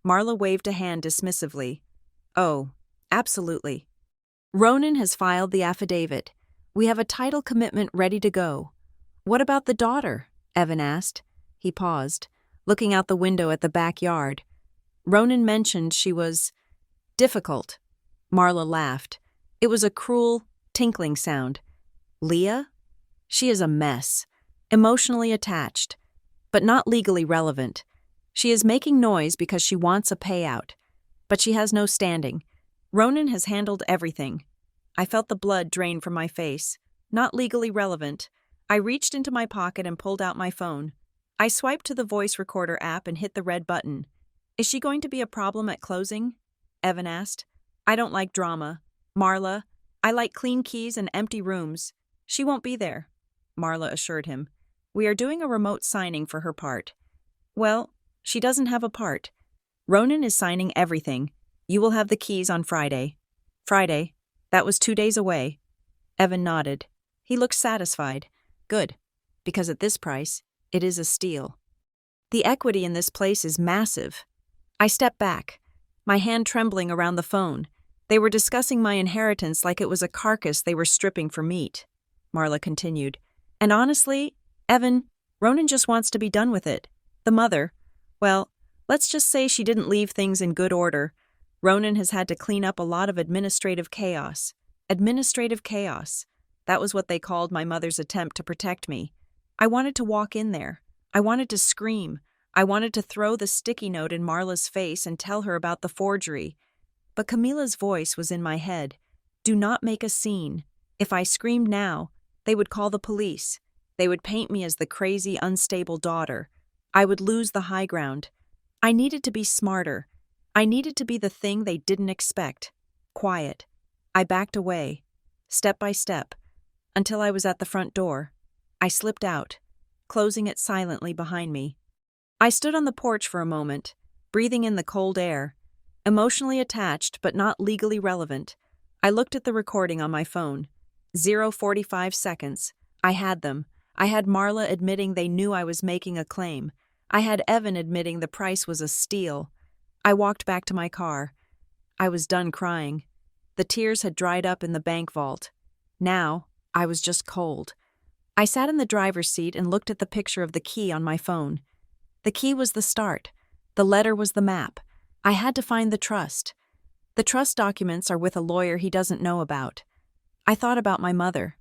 Marla waved a hand dismissively. Oh, absolutely. Ronan has filed the affidavit. We have a title commitment ready to go. What about the daughter? Evan asked. He paused, looking out the window at the backyard. Ronan mentioned she was difficult. Marla laughed. It was a cruel, tinkling sound. Leah? She is a mess. Emotionally attached, but not legally relevant. She is making noise because she wants a payout, but she has no standing. Ronan has handled everything. I felt the blood drain from my face. Not legally relevant. I reached into my pocket and pulled out my phone. I swiped to the voice recorder app and hit the red button. Is she going to be a problem at closing? Evan asked. I don't like drama. Marla, I like clean keys and empty rooms. She won't be there, Marla assured him. We are doing a remote signing for her part. Well, she doesn't have a part. Ronan is signing everything. You will have the keys on Friday. Friday? That was 2 days away. Evan nodded. He looked satisfied. Good, because at this price, it is a steal. The equity in this place is massive. I stepped back, my hand trembling around the phone. They were discussing my inheritance like it was a carcass they were stripping for meat. Marla continued. And honestly, Evan, Ronan just wants to be done with it. The mother, well, let's just say she didn't leave things in good order. Ronan has had to clean up a lot of administrative chaos. Administrative chaos. That was what they called my mother's attempt to protect me. I wanted to walk in there. I wanted to scream. I wanted to throw the sticky note in Marla's face and tell her about the forgery. But Camila's voice was in my head. Do not make a scene. If I screamed now, they would call the police. They would paint me as the crazy, unstable daughter. I would lose the high ground. I needed to be smarter. I needed to be the thing they didn't expect. Quiet. I backed away, step by step, until I was at the front door. I slipped out, closing it silently behind me. I stood on the porch for a moment, breathing in the cold air, emotionally attached but not legally relevant. I looked at the recording on my phone. 0:45 seconds. I had them. I had Marla admitting they knew I was making a claim. I had Evan admitting the price was a steal. I walked back to my car. I was done crying. The tears had dried up in the bank vault. Now, I was just cold. I sat in the driver's seat and looked at the picture of the key on my phone. The key was the start. The letter was the map. I had to find the trust. The trust documents are with a lawyer he doesn't know about. I thought about my mother.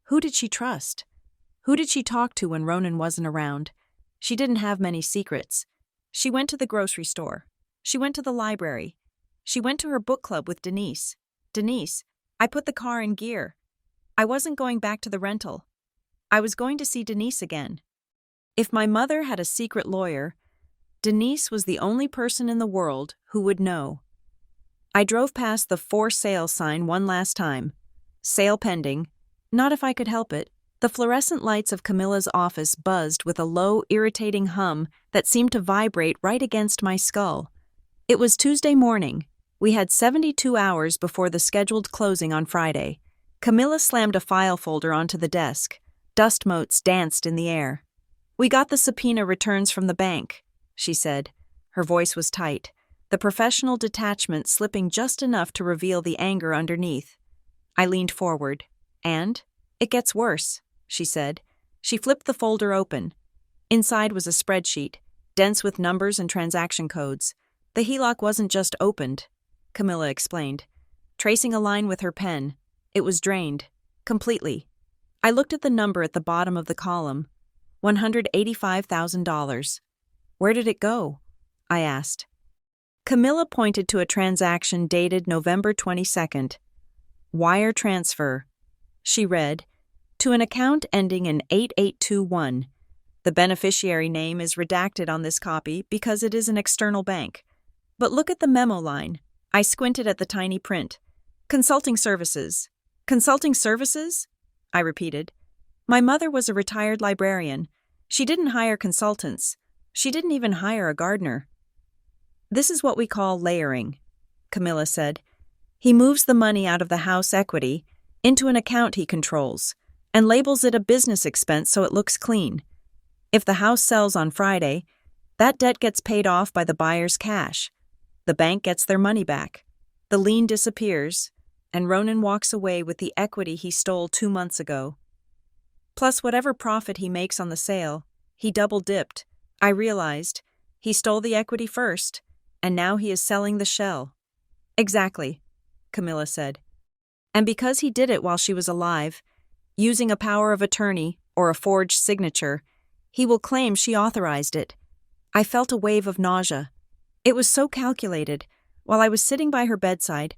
Who did she trust? Who did she talk to when Ronan wasn't around? She didn't have many secrets. She went to the grocery store. She went to the library. She went to her book club with Denise. Denise, I put the car in gear. I wasn't going back to the rental. I was going to see Denise again. If my mother had a secret lawyer, Denise was the only person in the world who would know. I drove past the for sale sign one last time. Sale pending. Not if I could help it. The fluorescent lights of Camilla's office buzzed with a low, irritating hum that seemed to vibrate right against my skull. It was Tuesday morning. We had 72 hours before the scheduled closing on Friday. Camilla slammed a file folder onto the desk. Dust motes danced in the air. We got the subpoena returns from the bank, she said. Her voice was tight, the professional detachment slipping just enough to reveal the anger underneath. I leaned forward. And? It gets worse, she said. She flipped the folder open. Inside was a spreadsheet, dense with numbers and transaction codes. The HELOC wasn't just opened, Camilla explained. Tracing a line with her pen, it was drained. Completely. I looked at the number at the bottom of the column. $185,000. Where did it go? I asked. Camilla pointed to a transaction dated November 22nd. Wire transfer, she read, to an account ending in 8821. The beneficiary name is redacted on this copy because it is an external bank. But look at the memo line. I squinted at the tiny print. Consulting services. Consulting services? I repeated. My mother was a retired librarian. She didn't hire consultants. She didn't even hire a gardener. This is what we call layering, Camilla said. He moves the money out of the house equity into an account he controls and labels it a business expense so it looks clean. If the house sells on Friday, that debt gets paid off by the buyer's cash. The bank gets their money back. The lien disappears, and Ronan walks away with the equity he stole 2 months ago. Plus whatever profit he makes on the sale, he double-dipped. I realized. He stole the equity first, and now he is selling the shell. Exactly, Camilla said. And because he did it while she was alive, using a power of attorney or a forged signature, he will claim she authorized it. I felt a wave of nausea. It was so calculated. While I was sitting by her bedside,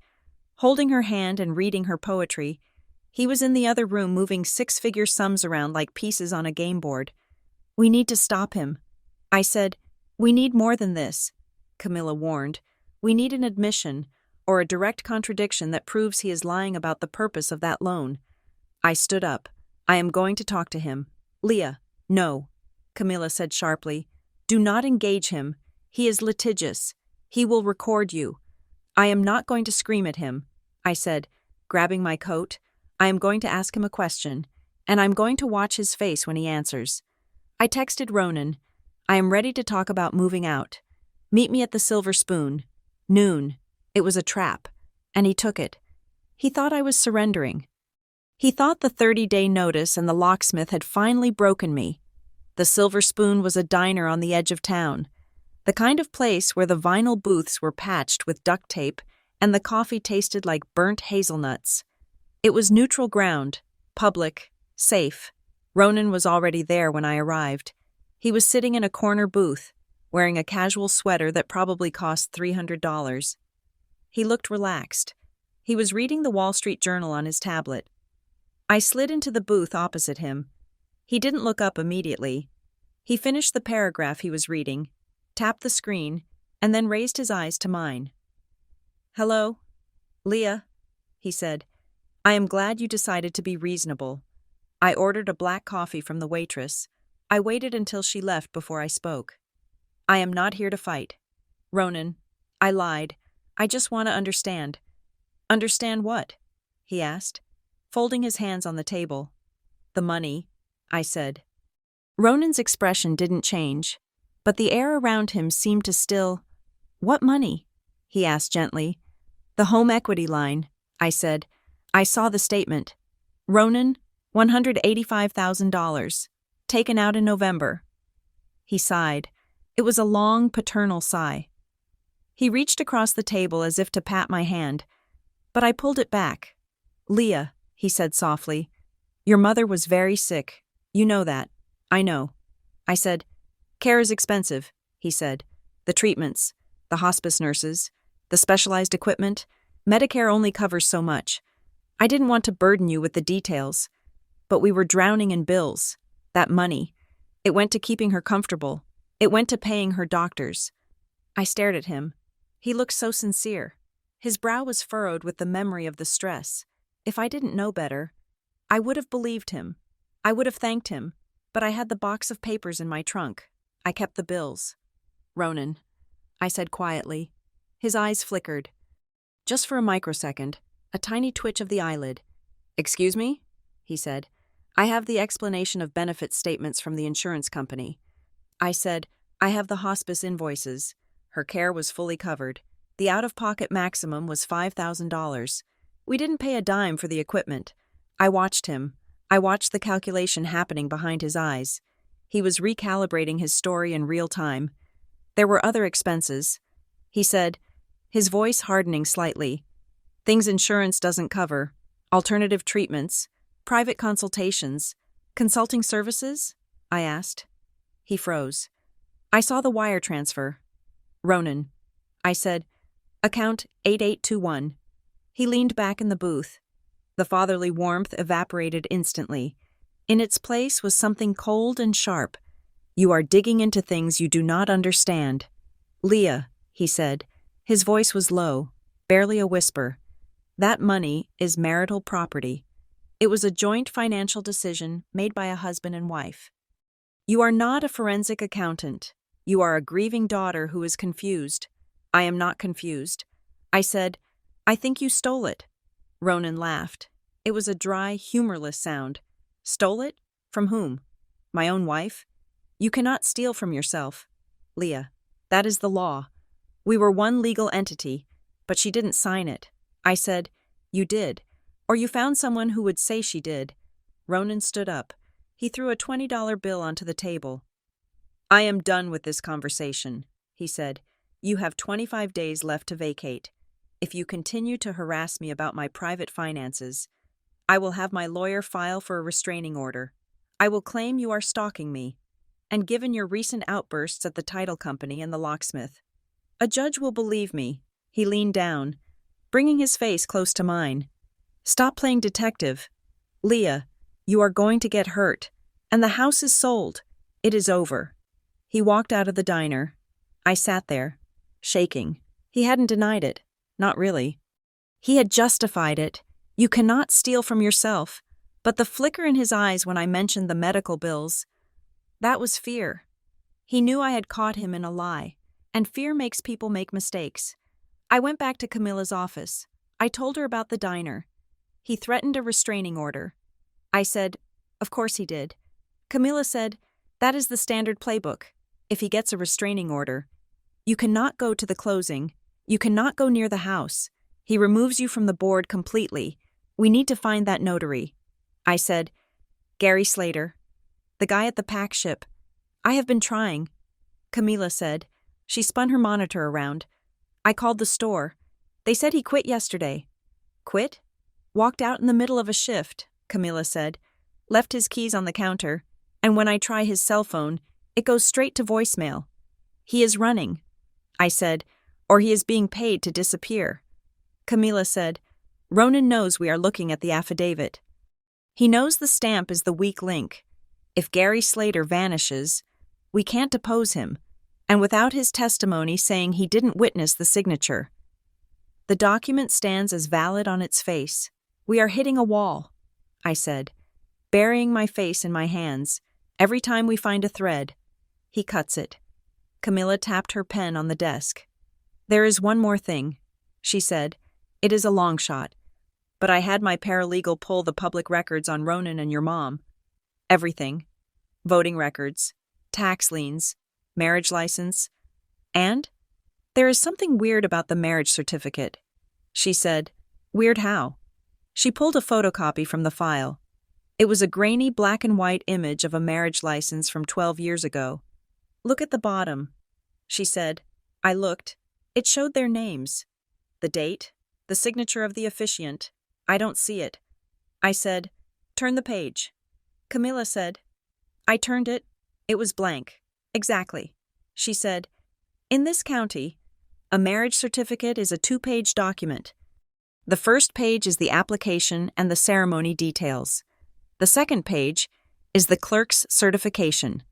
holding her hand and reading her poetry, he was in the other room moving 6-figure sums around like pieces on a game board. We need to stop him. I said, we need more than this, Camilla warned. We need an admission or a direct contradiction that proves he is lying about the purpose of that loan. I stood up. I am going to talk to him. Leah, no, Camilla said sharply. Do not engage him. He is litigious. He will record you. I am not going to scream at him, I said, grabbing my coat. I am going to ask him a question, and I'm going to watch his face when he answers. I texted Ronan. I am ready to talk about moving out. Meet me at the Silver Spoon. Noon. It was a trap, and he took it. He thought I was surrendering. He thought the 30-day notice and the locksmith had finally broken me. The Silver Spoon was a diner on the edge of town, the kind of place where the vinyl booths were patched with duct tape and the coffee tasted like burnt hazelnuts. It was neutral ground, public, safe. Ronan was already there when I arrived. He was sitting in a corner booth, wearing a casual sweater that probably cost $300. He looked relaxed. He was reading the Wall Street Journal on his tablet. I slid into the booth opposite him. He didn't look up immediately. He finished the paragraph he was reading, tapped the screen, and then raised his eyes to mine. Hello, Leah, he said. I am glad you decided to be reasonable. I ordered a black coffee from the waitress. I waited until she left before I spoke. I am not here to fight. Ronan, I lied. I just want to understand. Understand what? He asked, folding his hands on the table. The money, I said. Ronan's expression didn't change, but the air around him seemed to still. What money? He asked gently. The home equity line, I said. I saw the statement. Ronan, $185,000, taken out in November. He sighed. It was a long, paternal sigh. He reached across the table as if to pat my hand, but I pulled it back. Leah, he said softly, your mother was very sick. You know that. I know. I said, care is expensive, he said. The treatments, the hospice nurses, the specialized equipment, Medicare only covers so much. I didn't want to burden you with the details, but we were drowning in bills. That money. It went to keeping her comfortable. It went to paying her doctors. I stared at him. He looked so sincere. His brow was furrowed with the memory of the stress. If I didn't know better, I would have believed him. I would have thanked him, but I had the box of papers in my trunk. I kept the bills. Ronan, I said quietly. His eyes flickered. Just for a microsecond, a tiny twitch of the eyelid. Excuse me? He said. I have the explanation of benefit statements from the insurance company. I said, I have the hospice invoices. Her care was fully covered. The out-of-pocket maximum was $5,000. We didn't pay a dime for the equipment. I watched him. I watched the calculation happening behind his eyes. He was recalibrating his story in real time. There were other expenses. He said, his voice hardening slightly. Things insurance doesn't cover. Alternative treatments. Private consultations. Consulting services? I asked. He froze. I saw the wire transfer. Ronan. I said, account 8821. He leaned back in the booth. The fatherly warmth evaporated instantly. In its place was something cold and sharp. You are digging into things you do not understand. Leah, he said. His voice was low, barely a whisper. That money is marital property. It was a joint financial decision made by a husband and wife. You are not a forensic accountant. You are a grieving daughter who is confused. I am not confused. I said, I think you stole it. Ronan laughed. It was a dry, humorless sound. Stole it? From whom? My own wife? You cannot steal from yourself. Leah, that is the law. We were one legal entity, but she didn't sign it. I said, you did. Or you found someone who would say she did. Ronan stood up. He threw a $20 bill onto the table. I am done with this conversation, he said. You have 25 days left to vacate. If you continue to harass me about my private finances, I will have my lawyer file for a restraining order. I will claim you are stalking me. And given your recent outbursts at the title company and the locksmith, a judge will believe me. He leaned down, bringing his face close to mine. Stop playing detective. Leah, you are going to get hurt. And the house is sold. It is over. He walked out of the diner. I sat there, shaking. He hadn't denied it. Not really. He had justified it. You cannot steal from yourself. But the flicker in his eyes when I mentioned the medical bills, that was fear. He knew I had caught him in a lie, and fear makes people make mistakes. I went back to Camilla's office. I told her about the diner. He threatened a restraining order. I said, of course he did. Camilla said, that is the standard playbook. If he gets a restraining order, you cannot go to the closing. You cannot go near the house. He removes you from the board completely. We need to find that notary. I said, Gary Slater, the guy at the pack ship. I have been trying. Camilla said. She spun her monitor around. I called the store. They said he quit yesterday. Quit? Walked out in the middle of a shift, Camilla said. Left his keys on the counter, and when I try his cell phone, it goes straight to voicemail. He is running. I said, or he is being paid to disappear. Camilla said, Ronan knows we are looking at the affidavit. He knows the stamp is the weak link. If Gary Slater vanishes, we can't depose him, and without his testimony saying he didn't witness the signature. The document stands as valid on its face. We are hitting a wall, I said, burying my face in my hands. Every time we find a thread, he cuts it. Camilla tapped her pen on the desk. There is one more thing, she said. It is a long shot, but I had my paralegal pull the public records on Ronan and your mom. Everything. Voting records, tax liens, marriage license, and there is something weird about the marriage certificate. She said, weird how? She pulled a photocopy from the file. It was a grainy black and white image of a marriage license from 12 years ago. Look at the bottom, she said. I looked. It showed their names. The date, the signature of the officiant. I don't see it. I said, turn the page. Camilla said, I turned it. It was blank. Exactly. She said, in this county, a marriage certificate is a 2-page document. The first page is the application and the ceremony details. The second page is the clerk's certification,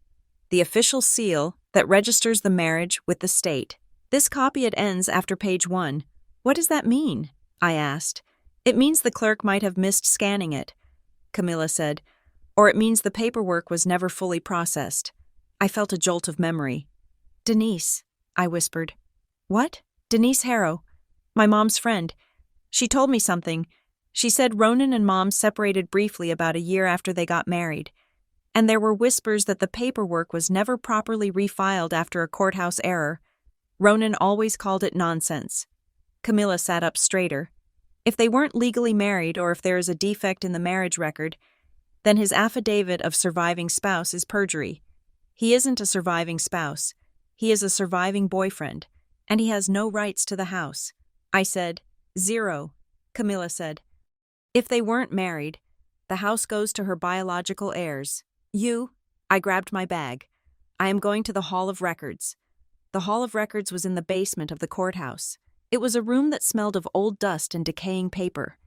the official seal that registers the marriage with the state. This copy it ends after page 1. What does that mean? I asked. It means the clerk might have missed scanning it, Camilla said, or it means the paperwork was never fully processed. I felt a jolt of memory. Denise, I whispered. What? Denise Harrow, my mom's friend. She told me something. She said Ronan and Mom separated briefly about a year after they got married, and there were whispers that the paperwork was never properly refiled after a courthouse error. Ronan always called it nonsense. Camilla sat up straighter. If they weren't legally married or if there is a defect in the marriage record, then his affidavit of surviving spouse is perjury. He isn't a surviving spouse. He is a surviving boyfriend, and he has no rights to the house. I said, 0. Camilla said, if they weren't married, The house goes to her biological heirs. You? I grabbed my bag. I am going to the Hall of Records. The Hall of Records was in the basement of the courthouse. It was a room that smelled of old dust and decaying paper.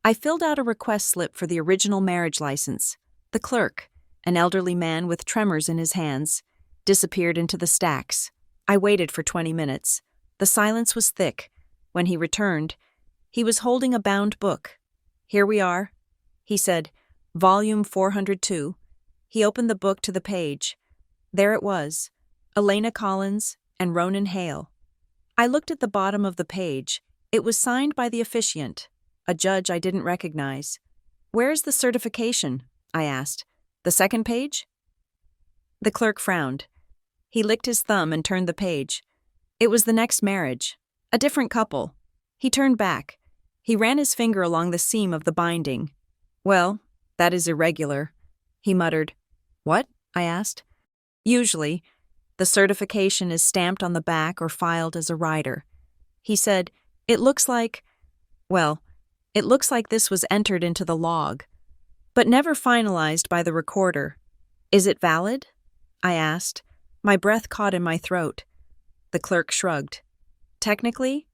I filled out a request slip for the original marriage license. The clerk, an elderly man with tremors in his hands, disappeared into the stacks. I waited for 20 minutes. The silence was thick. When he returned, he was holding a bound book. Here we are, he said, volume 402. He opened the book to the page. There it was, Elena Collins and Ronan Hale. I looked at the bottom of the page. It was signed by the officiant, a judge I didn't recognize. Where's the certification? I asked. The second page? The clerk frowned. He licked his thumb and turned the page. It was the next marriage. A different couple. He turned back. He ran his finger along the seam of the binding. Well, that is irregular, he muttered. What? I asked. Usually, the certification is stamped on the back or filed as a rider. He said, it looks like this was entered into the log, but never finalized by the recorder. Is it valid? I asked. My breath caught in my throat. The clerk shrugged. Technically,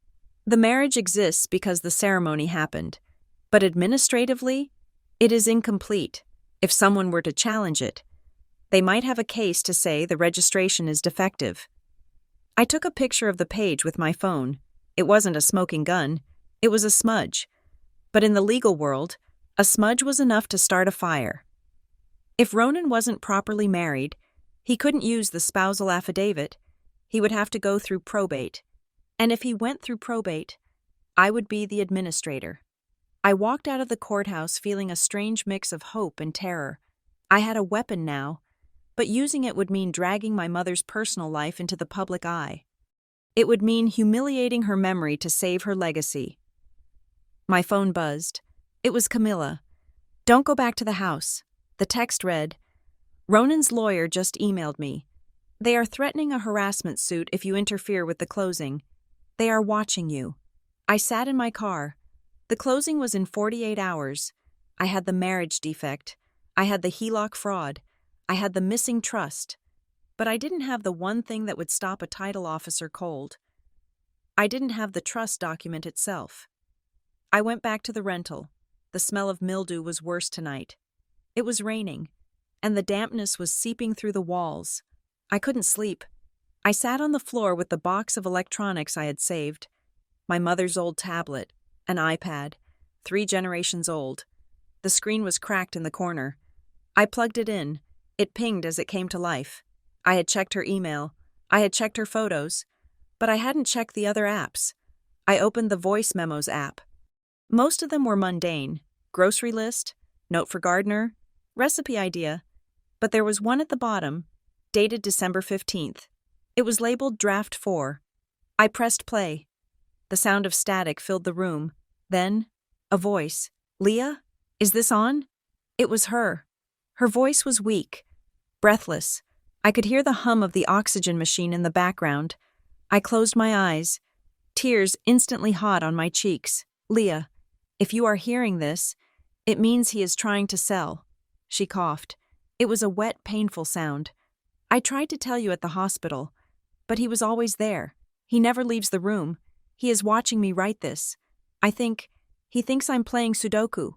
the marriage exists because the ceremony happened, but administratively, it is incomplete. If someone were to challenge it, they might have a case to say the registration is defective. I took a picture of the page with my phone. It wasn't a smoking gun. It was a smudge. But in the legal world, a smudge was enough to start a fire. If Ronan wasn't properly married, he couldn't use the spousal affidavit. He would have to go through probate. And if he went through probate, I would be the administrator. I walked out of the courthouse feeling a strange mix of hope and terror. I had a weapon now, but using it would mean dragging my mother's personal life into the public eye. It would mean humiliating her memory to save her legacy. My phone buzzed. It was Camilla. Don't go back to the house. The text read, Ronan's lawyer just emailed me. They are threatening a harassment suit if you interfere with the closing. They are watching you. I sat in my car. The closing was in 48 hours. I had the marriage defect. I had the HELOC fraud. I had the missing trust. But I didn't have the one thing that would stop a title officer cold. I didn't have the trust document itself. I went back to the rental. The smell of mildew was worse tonight. It was raining, and the dampness was seeping through the walls. I couldn't sleep. I sat on the floor with the box of electronics I had saved. My mother's old tablet, an iPad, 3 generations old. The screen was cracked in the corner. I plugged it in. It pinged as it came to life. I had checked her email. I had checked her photos. But I hadn't checked the other apps. I opened the voice memos app. Most of them were mundane. Grocery list, note for gardener, recipe idea. But there was one at the bottom, dated December 15th. It was labeled Draft 4. I pressed play. The sound of static filled the room. Then, a voice. Leah? Is this on? It was her. Her voice was weak, breathless. I could hear the hum of the oxygen machine in the background. I closed my eyes, tears instantly hot on my cheeks. Leah, if you are hearing this, it means he is trying to sell. She coughed. It was a wet, painful sound. I tried to tell you at the hospital, but he was always there. He never leaves the room. He is watching me write this. He thinks I'm playing Sudoku.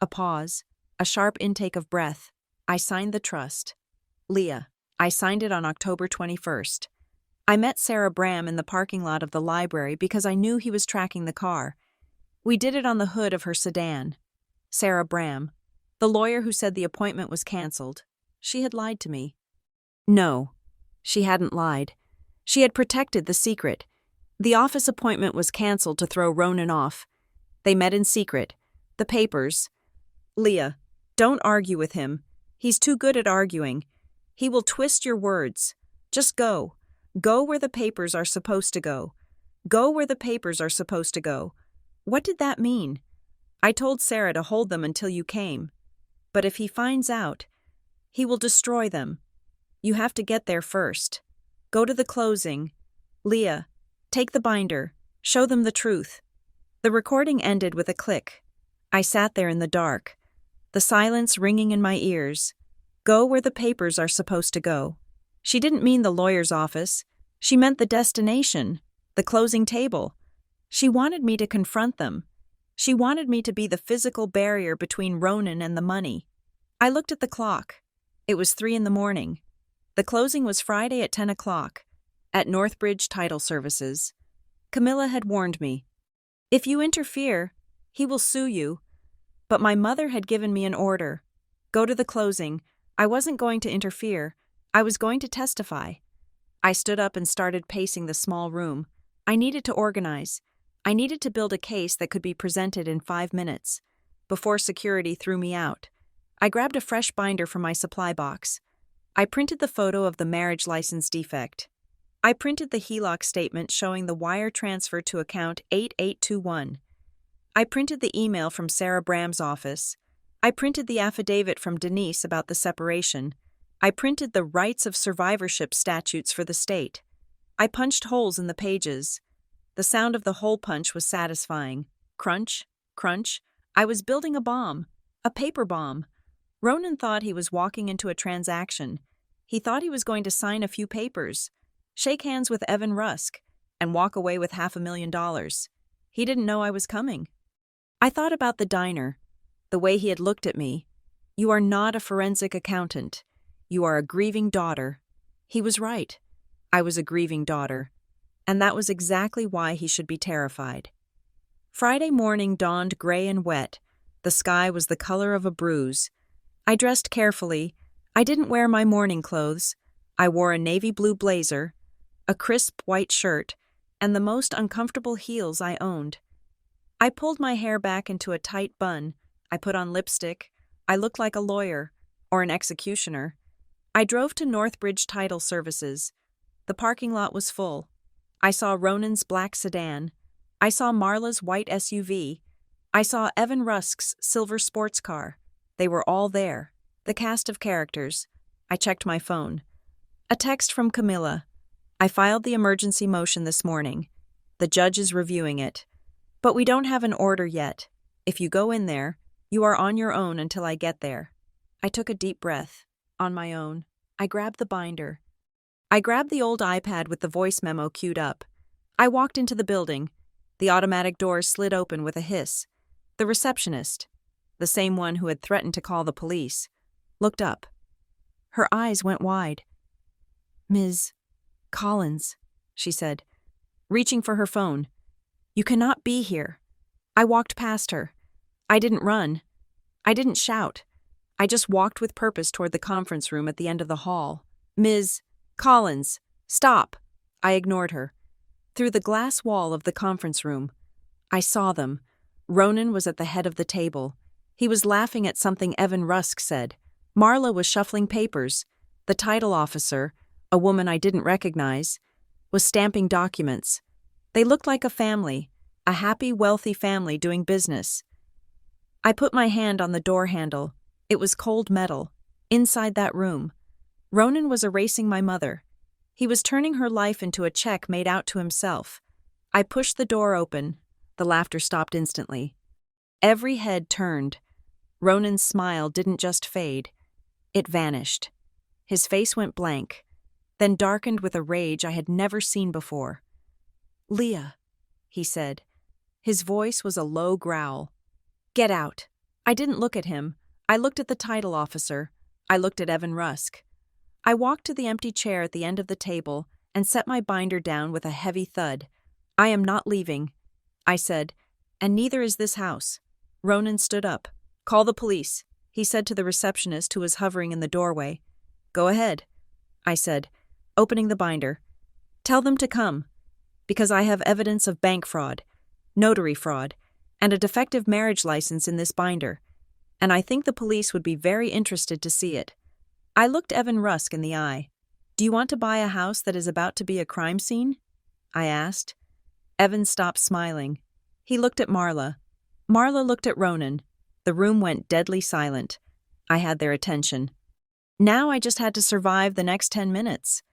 A pause, a sharp intake of breath. I signed the trust. Leah, I signed it on October 21st. I met Sarah Bram in the parking lot of the library because I knew he was tracking the car. We did it on the hood of her sedan. Sarah Bram, the lawyer who said the appointment was canceled. She had lied to me. No, she hadn't lied. She had protected the secret. The office appointment was canceled to throw Ronan off. They met in secret. The papers. Leah, don't argue with him. He's too good at arguing. He will twist your words. Just go. Go where the papers are supposed to go. Go where the papers are supposed to go. What did that mean? I told Sarah to hold them until you came. But if he finds out, he will destroy them. You have to get there first. Go to the closing. Leah, take the binder. Show them the truth. The recording ended with a click. I sat there in the dark. the silence ringing in my ears. Go where the papers are supposed to go. She didn't mean the lawyer's office. She meant the destination, the closing table. She wanted me to confront them. She wanted me to be the physical barrier between Ronan and the money. I looked at the clock. It was 3 a.m. The closing was Friday at 10 o'clock, at Northbridge Title Services. Camilla had warned me. If you interfere, he will sue you. But my mother had given me an order. Go to the closing. I wasn't going to interfere. I was going to testify. I stood up and started pacing the small room. I needed to organize. I needed to build a case that could be presented in 5 minutes. Before security threw me out, I grabbed a fresh binder from my supply box. I printed the photo of the marriage license defect. I printed the HELOC statement showing the wire transfer to account 8821. I printed the email from Sarah Bram's office. I printed the affidavit from Denise about the separation. I printed the rights of survivorship statutes for the state. I punched holes in the pages. The sound of the hole punch was satisfying. Crunch, crunch. I was building a bomb. A paper bomb. Ronan thought he was walking into a transaction. He thought he was going to sign a few papers, shake hands with Evan Rusk, and walk away with $500,000. He didn't know I was coming. I thought about the diner, the way he had looked at me. You are not a forensic accountant. You are a grieving daughter. He was right. I was a grieving daughter. And that was exactly why he should be terrified. Friday morning dawned gray and wet. The sky was the color of a bruise. I dressed carefully. I didn't wear my morning clothes. I wore a navy blue blazer, a crisp white shirt, and the most uncomfortable heels I owned. I pulled my hair back into a tight bun. I put on lipstick. I looked like a lawyer, or an executioner. I drove to Northbridge Title Services. The parking lot was full. I saw Ronan's black sedan. I saw Marla's white SUV. I saw Evan Rusk's silver sports car. They were all there, the cast of characters. I checked my phone. A text from Camilla. I filed the emergency motion this morning. The judge is reviewing it. But we don't have an order yet. If you go in there, you are on your own until I get there. I took a deep breath. On my own. I grabbed the binder. I grabbed the old iPad with the voice memo queued up. I walked into the building. The automatic doors slid open with a hiss. The receptionist, the same one who had threatened to call the police, looked up. Her eyes went wide. "Ms. Collins," she said, reaching for her phone. "You cannot be here." I walked past her. I didn't run. I didn't shout. I just walked with purpose toward the conference room at the end of the hall. "Ms. Collins, stop." I ignored her. Through the glass wall of the conference room, I saw them. Ronan was at the head of the table. He was laughing at something Evan Rusk said. Marla was shuffling papers. The title officer, a woman I didn't recognize, was stamping documents. They looked like a family, a happy, wealthy family doing business. I put my hand on the door handle. It was cold metal. Inside that room, Ronan was erasing my mother. He was turning her life into a check made out to himself. I pushed the door open. The laughter stopped instantly. Every head turned. Ronan's smile didn't just fade. It vanished. His face went blank, then darkened with a rage I had never seen before. "Leah," he said. His voice was a low growl. "Get out." I didn't look at him. I looked at the title officer. I looked at Evan Rusk. I walked to the empty chair at the end of the table and set my binder down with a heavy thud. "I am not leaving," I said, "and neither is this house." Ronan stood up. "Call the police," he said to the receptionist who was hovering in the doorway. "Go ahead," I said, opening the binder. "Tell them to come, because I have evidence of bank fraud, notary fraud, and a defective marriage license in this binder, and I think the police would be very interested to see it." I looked Evan Rusk in the eye. "Do you want to buy a house that is about to be a crime scene?" I asked. Evan stopped smiling. He looked at Marla. Marla looked at Ronan. The room went deadly silent. I had their attention. Now I just had to survive the next 10 minutes.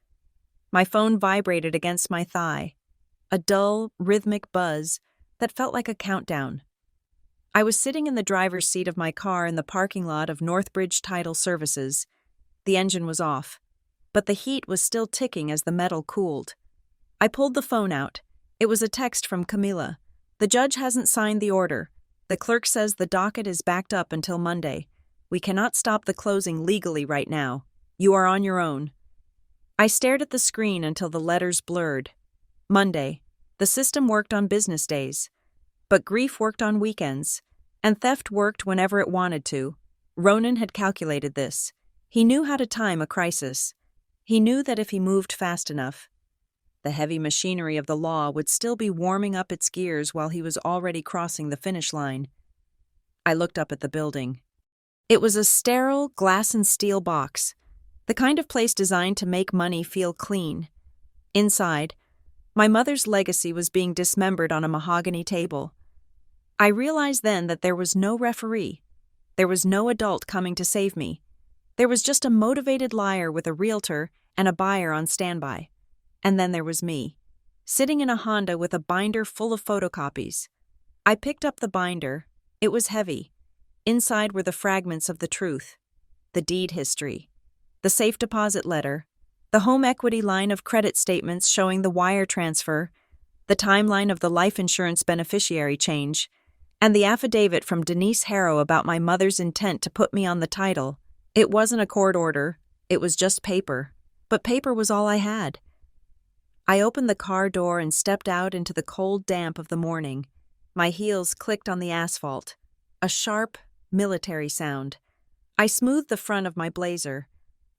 My phone vibrated against my thigh. A dull, rhythmic buzz that felt like a countdown. I was sitting in the driver's seat of my car in the parking lot of Northbridge Title Services. The engine was off, but the heat was still ticking as the metal cooled. I pulled the phone out. It was a text from Camila. "The judge hasn't signed the order. The clerk says the docket is backed up until Monday. We cannot stop the closing legally right now. You are on your own." I stared at the screen until the letters blurred. Monday. The system worked on business days. But grief worked on weekends, and theft worked whenever it wanted to. Ronan had calculated this. He knew how to time a crisis. He knew that if he moved fast enough, the heavy machinery of the law would still be warming up its gears while he was already crossing the finish line. I looked up at the building. It was a sterile glass and steel box, the kind of place designed to make money feel clean. Inside, my mother's legacy was being dismembered on a mahogany table. I realized then that there was no referee. There was no adult coming to save me. There was just a motivated liar with a realtor and a buyer on standby. And then there was me, sitting in a Honda with a binder full of photocopies. I picked up the binder. It was heavy. Inside were the fragments of the truth, the deed history, the safe deposit letter, the home equity line of credit statements showing the wire transfer, the timeline of the life insurance beneficiary change, and the affidavit from Denise Harrow about my mother's intent to put me on the title. It wasn't a court order. It was just paper. But paper was all I had. I opened the car door and stepped out into the cold damp of the morning. My heels clicked on the asphalt. A sharp, military sound. I smoothed the front of my blazer.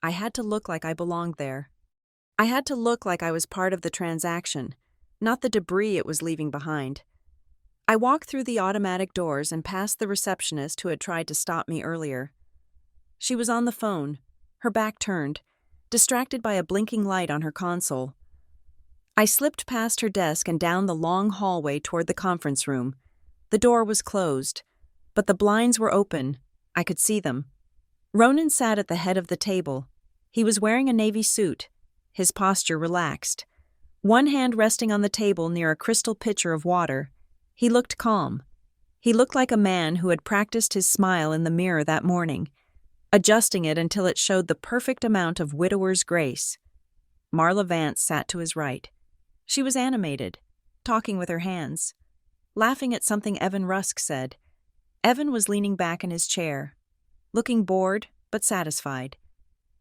I had to look like I belonged there. I had to look like I was part of the transaction, not the debris it was leaving behind. I walked through the automatic doors and past the receptionist who had tried to stop me earlier. She was on the phone, her back turned, distracted by a blinking light on her console. I slipped past her desk and down the long hallway toward the conference room. The door was closed, but the blinds were open. I could see them. Ronan sat at the head of the table. He was wearing a navy suit, his posture relaxed. One hand resting on the table near a crystal pitcher of water. He looked calm. He looked like a man who had practiced his smile in the mirror that morning, adjusting it until it showed the perfect amount of widower's grace. Marla Vance sat to his right. She was animated, talking with her hands, laughing at something Evan Rusk said. Evan was leaning back in his chair, looking bored but satisfied.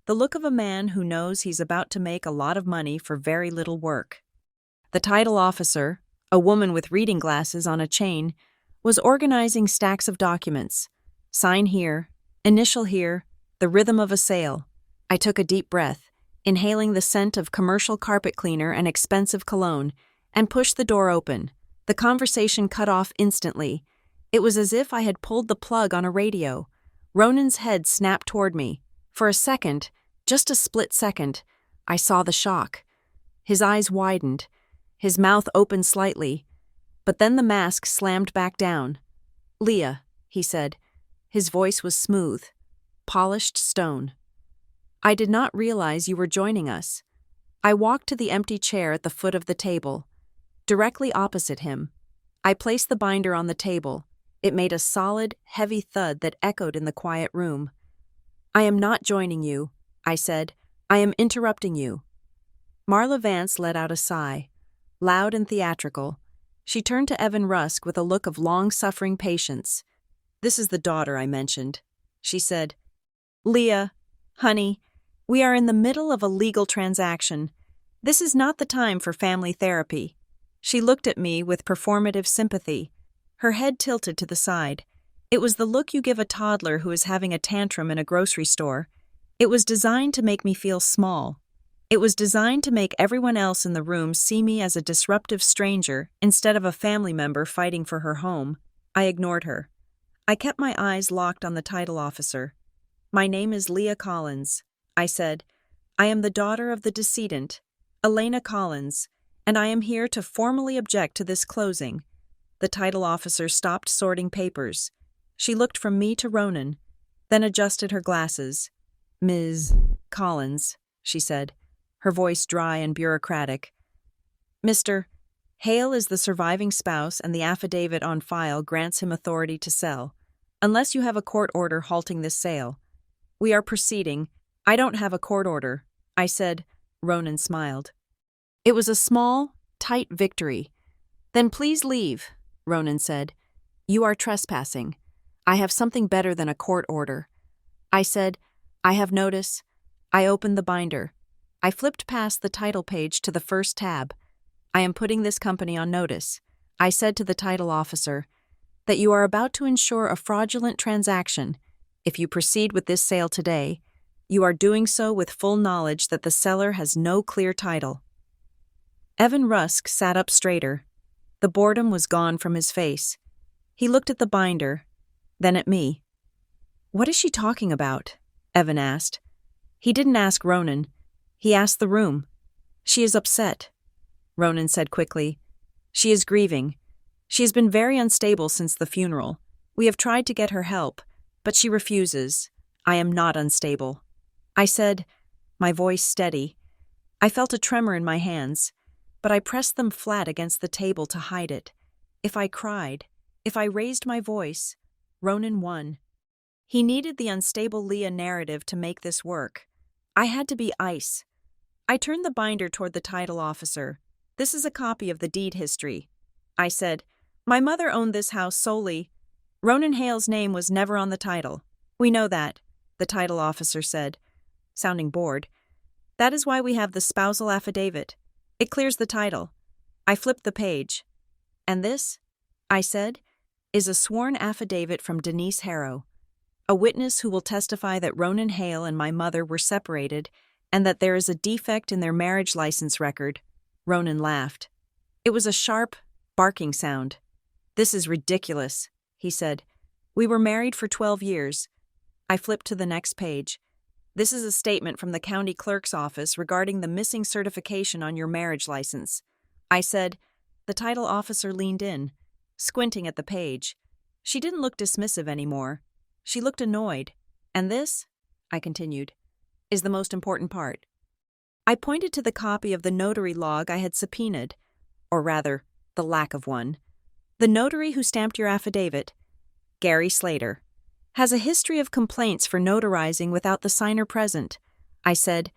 The look of a man who knows he's about to make a lot of money for very little work. The title officer, a woman with reading glasses on a chain, was organizing stacks of documents. Sign here, initial here, the rhythm of a sale. I took a deep breath, inhaling the scent of commercial carpet cleaner and expensive cologne, and pushed the door open. The conversation cut off instantly. It was as if I had pulled the plug on a radio. Ronan's head snapped toward me. For a second, just a split second, I saw the shock. His eyes widened. His mouth opened slightly. But then the mask slammed back down. "Leah," he said. His voice was smooth, polished stone. "I did not realize you were joining us." I walked to the empty chair at the foot of the table. Directly opposite him, I placed the binder on the table. It made a solid, heavy thud that echoed in the quiet room. "I am not joining you," I said. "I am interrupting you." Marla Vance let out a sigh, loud and theatrical. She turned to Evan Rusk with a look of long-suffering patience. "This is the daughter I mentioned," she said. "Leah, honey, we are in the middle of a legal transaction. This is not the time for family therapy." She looked at me with performative sympathy, her head tilted to the side. It was the look you give a toddler who is having a tantrum in a grocery store. It was designed to make me feel small. It was designed to make everyone else in the room see me as a disruptive stranger instead of a family member fighting for her home. I ignored her. I kept my eyes locked on the title officer. "My name is Leah Collins," I said. "I am the daughter of the decedent, Elena Collins, and I am here to formally object to this closing." The title officer stopped sorting papers. She looked from me to Ronan, then adjusted her glasses. "Ms. Collins," she said, her voice dry and bureaucratic. "Mr. Hale is the surviving spouse and the affidavit on file grants him authority to sell, unless you have a court order halting this sale. We are proceeding. I don't have a court order, I said. Ronan smiled. It was a small, tight victory. Then please leave, Ronan said. You are trespassing. I have something better than a court order. I said, I have notice. I opened the binder. I flipped past the title page to the first tab. I am putting this company on notice. I said to the title officer that you are about to ensure a fraudulent transaction. If you proceed with this sale today, you are doing so with full knowledge that the seller has no clear title. Evan Rusk sat up straighter. The boredom was gone from his face. He looked at the binder, then at me. What is she talking about? Evan asked. He didn't ask Ronan. He asked the room. She is upset, Ronan said quickly. She is grieving. She has been very unstable since the funeral. We have tried to get her help, but she refuses. I am not unstable. I said, my voice steady. I felt a tremor in my hands, but I pressed them flat against the table to hide it. If I cried, if I raised my voice, Ronan won. He needed the unstable Leah narrative to make this work. I had to be ice. I turned the binder toward the title officer. This is a copy of the deed history. I said, my mother owned this house solely. Ronan Hale's name was never on the title. We know that, the title officer said, sounding bored. That is why we have the spousal affidavit. It clears the title. I flipped the page. And this, I said, is a sworn affidavit from Denise Harrow, a witness who will testify that Ronan Hale and my mother were separated and that there is a defect in their marriage license record. Ronan laughed. It was a sharp, barking sound. This is ridiculous, he said. We were married for 12 years. I flipped to the next page. This is a statement from the county clerk's office regarding the missing certification on your marriage license. I said. The title officer leaned in, squinting at the page. She didn't look dismissive anymore. She looked annoyed. And this, I continued, is the most important part. I pointed to the copy of the notary log I had subpoenaed, or rather, the lack of one. The notary who stamped your affidavit, Gary Slater, has a history of complaints for notarizing without the signer present, I said,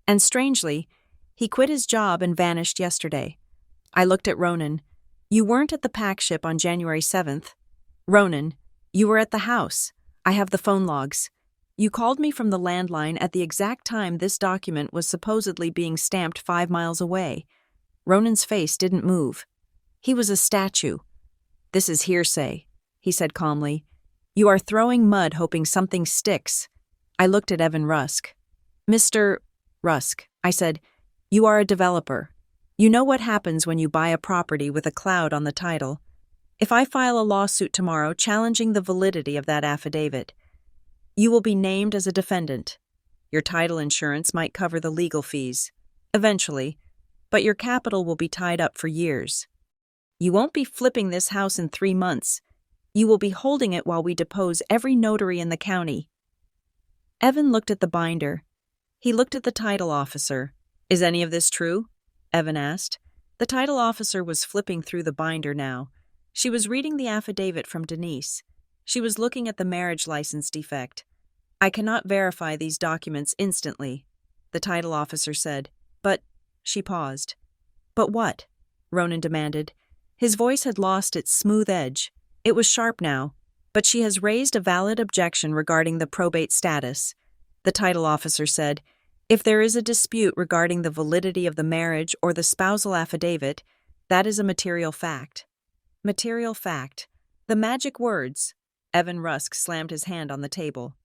and strangely, he quit his job and vanished yesterday. I looked at Ronan. You weren't at the pack ship on January 7th. Ronan, you were at the house. I have the phone logs. You called me from the landline at the exact time this document was supposedly being stamped 5 miles away. Ronan's face didn't move. He was a statue. This is hearsay, he said calmly. You are throwing mud hoping something sticks. I looked at Evan Rusk. Mr. Rusk, I said, you are a developer. You know what happens when you buy a property with a cloud on the title. If I file a lawsuit tomorrow challenging the validity of that affidavit, you will be named as a defendant. Your title insurance might cover the legal fees, eventually, but your capital will be tied up for years. You won't be flipping this house in 3 months. You will be holding it while we depose every notary in the county. Evan looked at the binder. He looked at the title officer. Is any of this true? Evan asked. The title officer was flipping through the binder now. She was reading the affidavit from Denise. She was looking at the marriage license defect. I cannot verify these documents instantly, the title officer said. But, she paused. But what? Ronan demanded. His voice had lost its smooth edge. It was sharp now. But she has raised a valid objection regarding the probate status, the title officer said. If there is a dispute regarding the validity of the marriage or the spousal affidavit, that is a material fact. Material fact. The magic words. Evan Rusk slammed his hand on the table.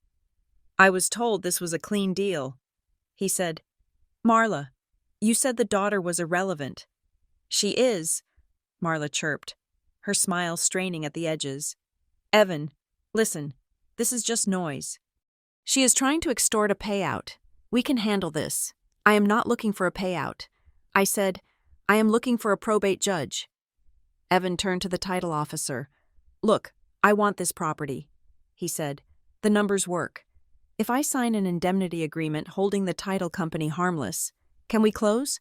I was told this was a clean deal, he said. Marla, you said the daughter was irrelevant. She is, Marla chirped, her smile straining at the edges. Evan, listen, this is just noise. She is trying to extort a payout. We can handle this. I am not looking for a payout. I said, I am looking for a probate judge. Evan turned to the title officer. Look, I want this property, he said. The numbers work. If I sign an indemnity agreement holding the title company harmless, can we close?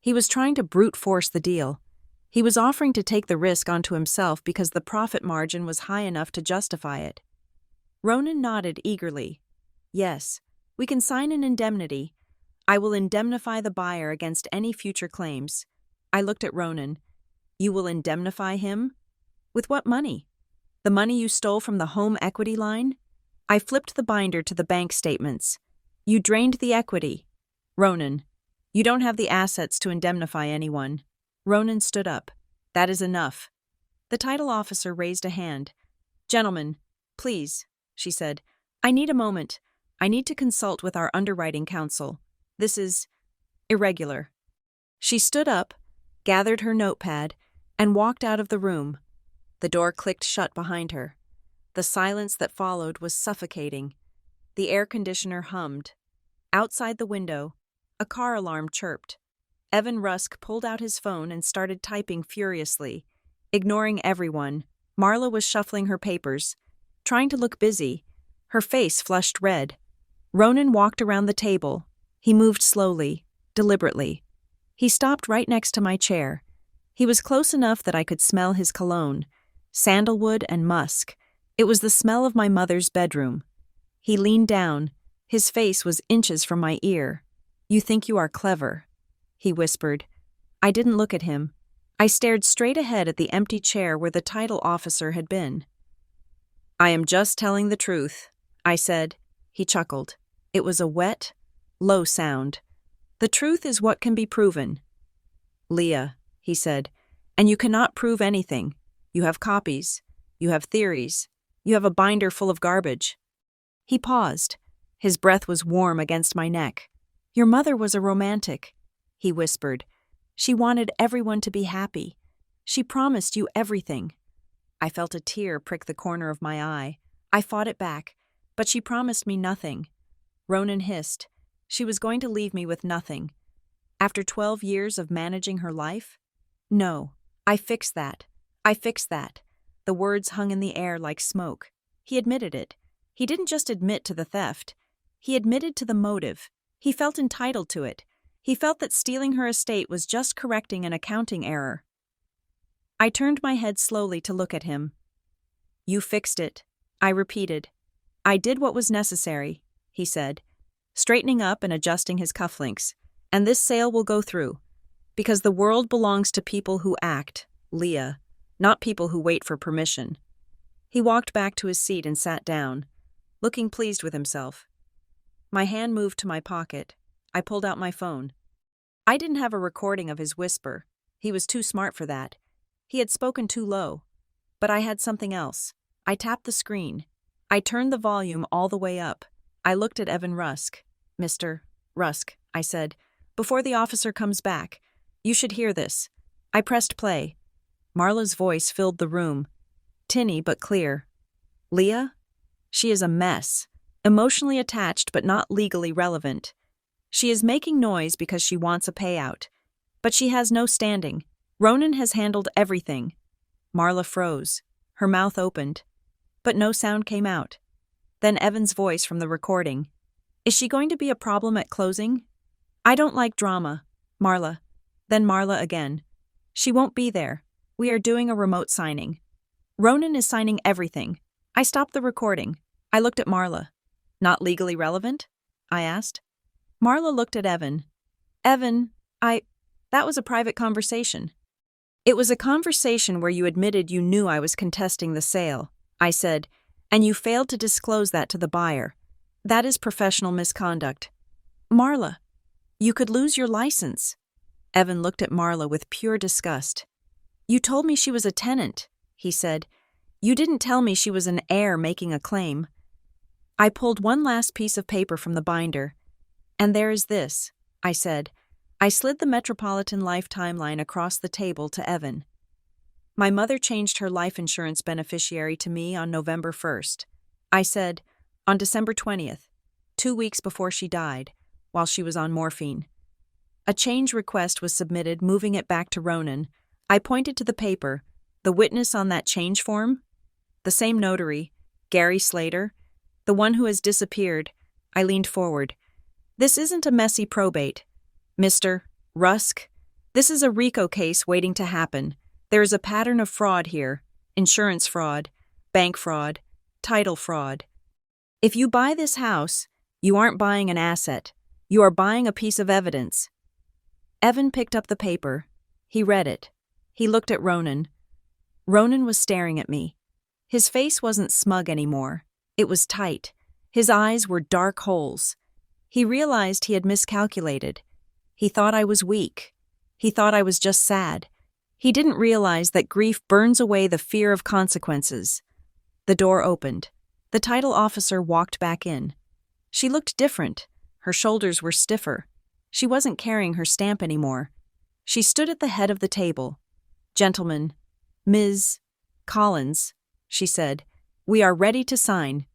He was trying to brute force the deal. He was offering to take the risk onto himself because the profit margin was high enough to justify it. Ronan nodded eagerly. Yes, we can sign an indemnity. I will indemnify the buyer against any future claims. I looked at Ronan. You will indemnify him? With what money? The money you stole from the home equity line? I flipped the binder to the bank statements. You drained the equity. Ronan, you don't have the assets to indemnify anyone. Ronan stood up. That is enough. The title officer raised a hand. Gentlemen, please, she said. I need a moment. I need to consult with our underwriting counsel. This is irregular. She stood up, gathered her notepad, and walked out of the room. The door clicked shut behind her. The silence that followed was suffocating. The air conditioner hummed. Outside the window, a car alarm chirped. Evan Rusk pulled out his phone and started typing furiously. Ignoring everyone, Marla was shuffling her papers, trying to look busy. Her face flushed red. Ronan walked around the table. He moved slowly, deliberately. He stopped right next to my chair. He was close enough that I could smell his cologne, sandalwood and musk. It was the smell of my mother's bedroom. He leaned down. His face was inches from my ear. You think you are clever, he whispered. I didn't look at him. I stared straight ahead at the empty chair where the title officer had been. I am just telling the truth, I said. He chuckled. It was a wet, low sound. The truth is what can be proven. Leah, he said, and you cannot prove anything. You have copies. You have theories. You have a binder full of garbage. He paused. His breath was warm against my neck. Your mother was a romantic, he whispered. She wanted everyone to be happy. She promised you everything. I felt a tear prick the corner of my eye. I fought it back, but she promised me nothing. Ronan hissed. She was going to leave me with nothing. After 12 years of managing her life? No, I fixed that. I fixed that. The words hung in the air like smoke. He admitted it. He didn't just admit to the theft. He admitted to the motive. He felt entitled to it. He felt that stealing her estate was just correcting an accounting error. I turned my head slowly to look at him. You fixed it, I repeated. I did what was necessary, he said, straightening up and adjusting his cufflinks. And this sale will go through. Because the world belongs to people who act, Leah, not people who wait for permission. He walked back to his seat and sat down, looking pleased with himself. My hand moved to my pocket. I pulled out my phone. I didn't have a recording of his whisper. He was too smart for that. He had spoken too low. But I had something else. I tapped the screen. I turned the volume all the way up. I looked at Evan Rusk. Mr. Rusk, I said, before the officer comes back, you should hear this. I pressed play. Marla's voice filled the room. Tinny but clear. Leah? She is a mess. Emotionally attached but not legally relevant. She is making noise because she wants a payout. But she has no standing. Ronan has handled everything. Marla froze. Her mouth opened. But no sound came out. Then Evan's voice from the recording. Is she going to be a problem at closing? I don't like drama. Marla. Then Marla again. She won't be there. We are doing a remote signing. Ronan is signing everything. I stopped the recording. I looked at Marla. Not legally relevant? I asked. Marla looked at Evan. Evan, that was a private conversation. It was a conversation where you admitted you knew I was contesting the sale, I said, and you failed to disclose that to the buyer. That is professional misconduct. Marla, you could lose your license. Evan looked at Marla with pure disgust. You told me she was a tenant, he said. You didn't tell me she was an heir making a claim. I pulled one last piece of paper from the binder. And there is this, I said. I slid the Metropolitan Life timeline across the table to Evan. My mother changed her life insurance beneficiary to me on November 1st. I said, on December 20th, 2 weeks before she died, while she was on morphine. A change request was submitted, moving it back to Ronan. I pointed to the paper, the witness on that change form. The same notary, Gary Slater, the one who has disappeared. I leaned forward. This isn't a messy probate. Mr. Rusk, this is a RICO case waiting to happen. There is a pattern of fraud here: insurance fraud, bank fraud, title fraud. If you buy this house, you aren't buying an asset. You are buying a piece of evidence. Evan picked up the paper. He read it. He looked at Ronan. Ronan was staring at me. His face wasn't smug anymore. It was tight. His eyes were dark holes. He realized he had miscalculated. He thought I was weak. He thought I was just sad. He didn't realize that grief burns away the fear of consequences. The door opened. The title officer walked back in. She looked different. Her shoulders were stiffer. She wasn't carrying her stamp anymore. She stood at the head of the table. "Gentlemen, Ms. Collins," she said. "We are ready to sign,"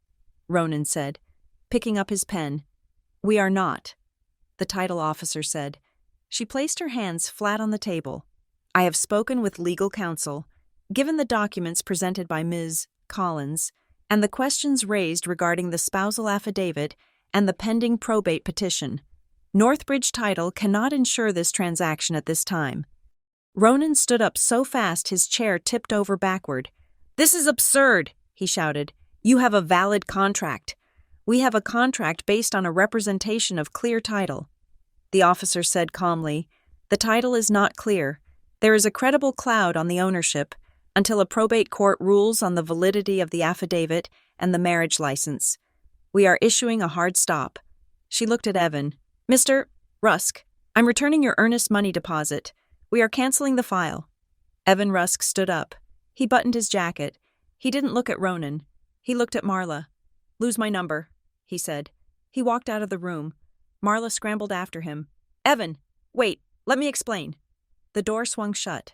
Ronan said, picking up his pen. "We are not," the title officer said. She placed her hands flat on the table. "I have spoken with legal counsel. Given the documents presented by Ms. Collins, and the questions raised regarding the spousal affidavit and the pending probate petition, Northbridge Title cannot insure this transaction at this time." Ronan stood up so fast his chair tipped over backward. "This is absurd," he shouted. "You have a valid contract. We have a contract based on a representation of clear title." The officer said calmly, "The title is not clear. There is a credible cloud on the ownership until a probate court rules on the validity of the affidavit and the marriage license. We are issuing a hard stop." She looked at Evan. "Mr. Rusk, I'm returning your earnest money deposit. We are canceling the file." Evan Rusk stood up. He buttoned his jacket. He didn't look at Ronan. He looked at Marla. "Lose my number," he said. He walked out of the room. Marla scrambled after him. "Evan, wait, let me explain." The door swung shut,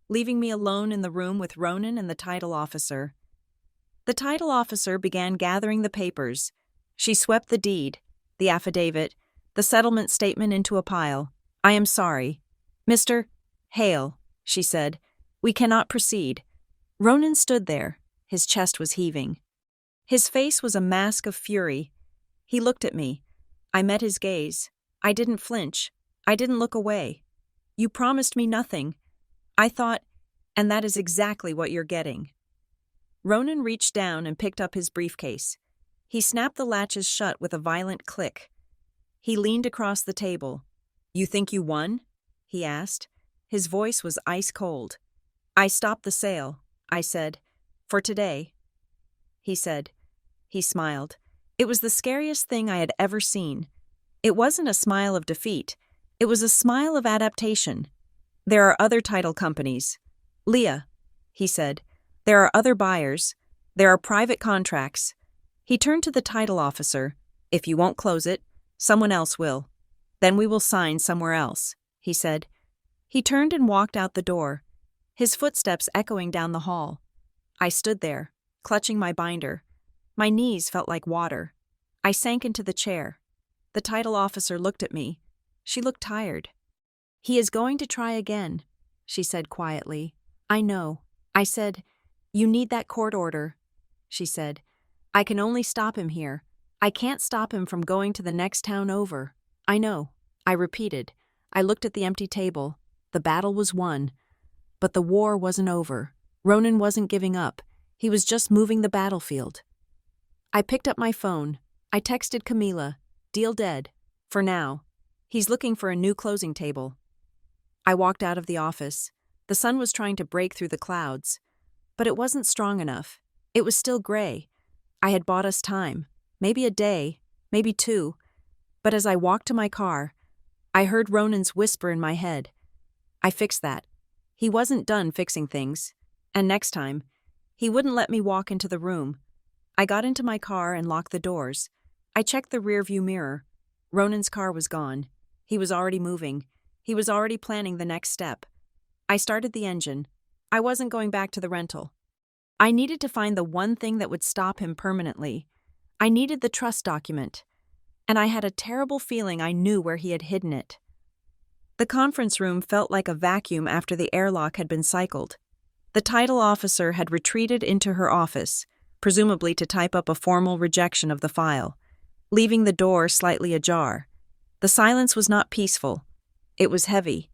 leaving me alone in the room with Ronan and the title officer. The title officer began gathering the papers. She swept the deed, the affidavit, the settlement statement into a pile. "I am sorry. Mr. Hale," she said, "we cannot proceed." Ronan stood there. His chest was heaving. His face was a mask of fury. He looked at me. I met his gaze. I didn't flinch. I didn't look away. "You promised me nothing. I thought, and that is exactly what you're getting." Ronan reached down and picked up his briefcase. He snapped the latches shut with a violent click. He leaned across the table. "You think you won?" he asked. His voice was ice cold. "I stopped the sale," I said. "For today." He said. He smiled. It was the scariest thing I had ever seen. It wasn't a smile of defeat. It was a smile of adaptation. "There are other title companies. Leah," he said. "There are other buyers. There are private contracts." He turned to the title officer. "If you won't close it, someone else will. Then we will sign somewhere else," he said. He turned and walked out the door, his footsteps echoing down the hall. I stood there, clutching my binder. My knees felt like water. I sank into the chair. The title officer looked at me. She looked tired. "He is going to try again," she said quietly. "I know." I said, "You need that court order," she said. "I can only stop him here. I can't stop him from going to the next town over." "I know," I repeated. I looked at the empty table. The battle was won. But the war wasn't over. Ronan wasn't giving up. He was just moving the battlefield. I picked up my phone. I texted Camila, "Deal dead. For now. He's looking for a new closing table." I walked out of the office. The sun was trying to break through the clouds. But it wasn't strong enough. It was still gray. I had bought us time. Maybe a day, maybe two. But as I walked to my car, I heard Ronan's whisper in my head. I fixed that. He wasn't done fixing things. And next time, he wouldn't let me walk into the room. I got into my car and locked the doors. I checked the rearview mirror. Ronan's car was gone. He was already moving. He was already planning the next step. I started the engine. I wasn't going back to the rental. I needed to find the one thing that would stop him permanently. I needed the trust document. And I had a terrible feeling I knew where he had hidden it. The conference room felt like a vacuum after the airlock had been cycled. The title officer had retreated into her office, presumably to type up a formal rejection of the file, leaving the door slightly ajar. The silence was not peaceful. It was heavy.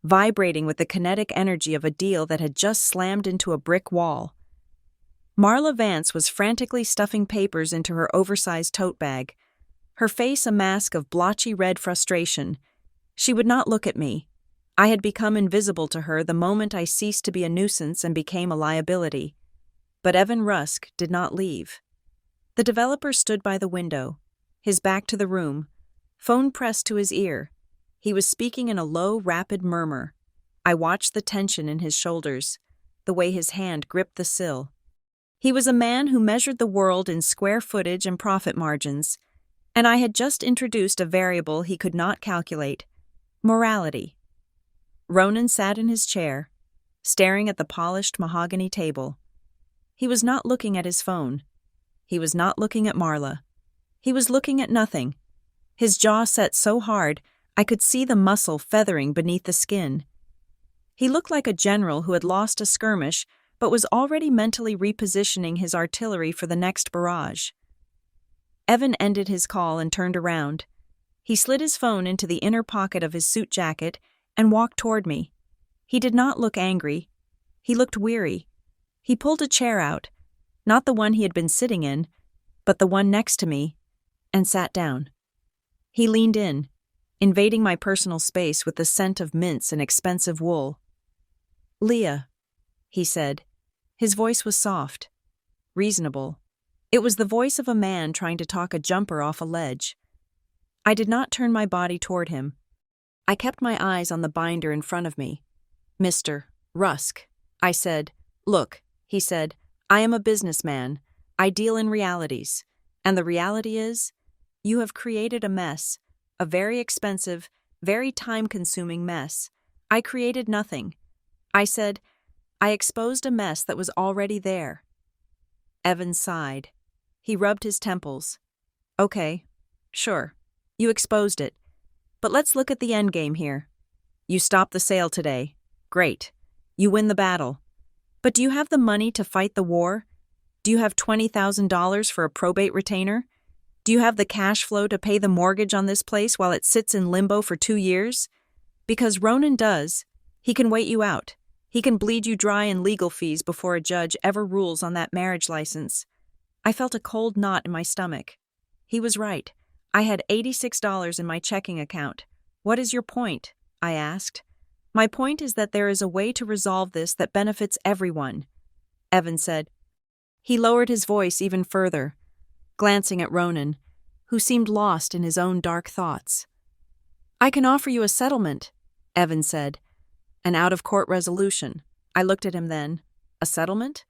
vibrating with the kinetic energy of a deal that had just slammed into a brick wall. Marla Vance was frantically stuffing papers into her oversized tote bag, her face a mask of blotchy red frustration. She would not look at me. I had become invisible to her the moment I ceased to be a nuisance and became a liability. But Evan Rusk did not leave. The developer stood by the window, his back to the room, phone pressed to his ear. He was speaking in a low, rapid murmur. I watched the tension in his shoulders, the way his hand gripped the sill. He was a man who measured the world in square footage and profit margins, and I had just introduced a variable he could not calculate: morality. Ronan sat in his chair, staring at the polished mahogany table. He was not looking at his phone. He was not looking at Marla. He was looking at nothing. His jaw set so hard I could see the muscle feathering beneath the skin. He looked like a general who had lost a skirmish but was already mentally repositioning his artillery for the next barrage. Evan ended his call and turned around. He slid his phone into the inner pocket of his suit jacket and walked toward me. He did not look angry. He looked weary. He pulled a chair out, not the one he had been sitting in, but the one next to me, and sat down. He leaned in, invading my personal space with the scent of mints and expensive wool. "Leah," he said. His voice was soft, reasonable. It was the voice of a man trying to talk a jumper off a ledge. I did not turn my body toward him. I kept my eyes on the binder in front of me. "Mr. Rusk," I said. "Look," he said, "I am a businessman. I deal in realities. And the reality is, you have created a mess, a very expensive, very time-consuming mess. I created nothing." I said, "I exposed a mess that was already there." Evan sighed. He rubbed his temples. "Okay, sure, you exposed it. But let's look at the end game here. You stop the sale today. Great. You win the battle. But do you have the money to fight the war? Do you have $20,000 for a probate retainer? Do you have the cash flow to pay the mortgage on this place while it sits in limbo for 2 years? Because Ronan does. He can wait you out. He can bleed you dry in legal fees before a judge ever rules on that marriage license." I felt a cold knot in my stomach. He was right. I had $86 in my checking account. "What is your point?" I asked. "My point is that there is a way to resolve this that benefits everyone," Evan said. He lowered his voice even further, glancing at Ronan, who seemed lost in his own dark thoughts. "I can offer you a settlement," Evan said. "An out-of-court resolution." I looked at him then. "A settlement?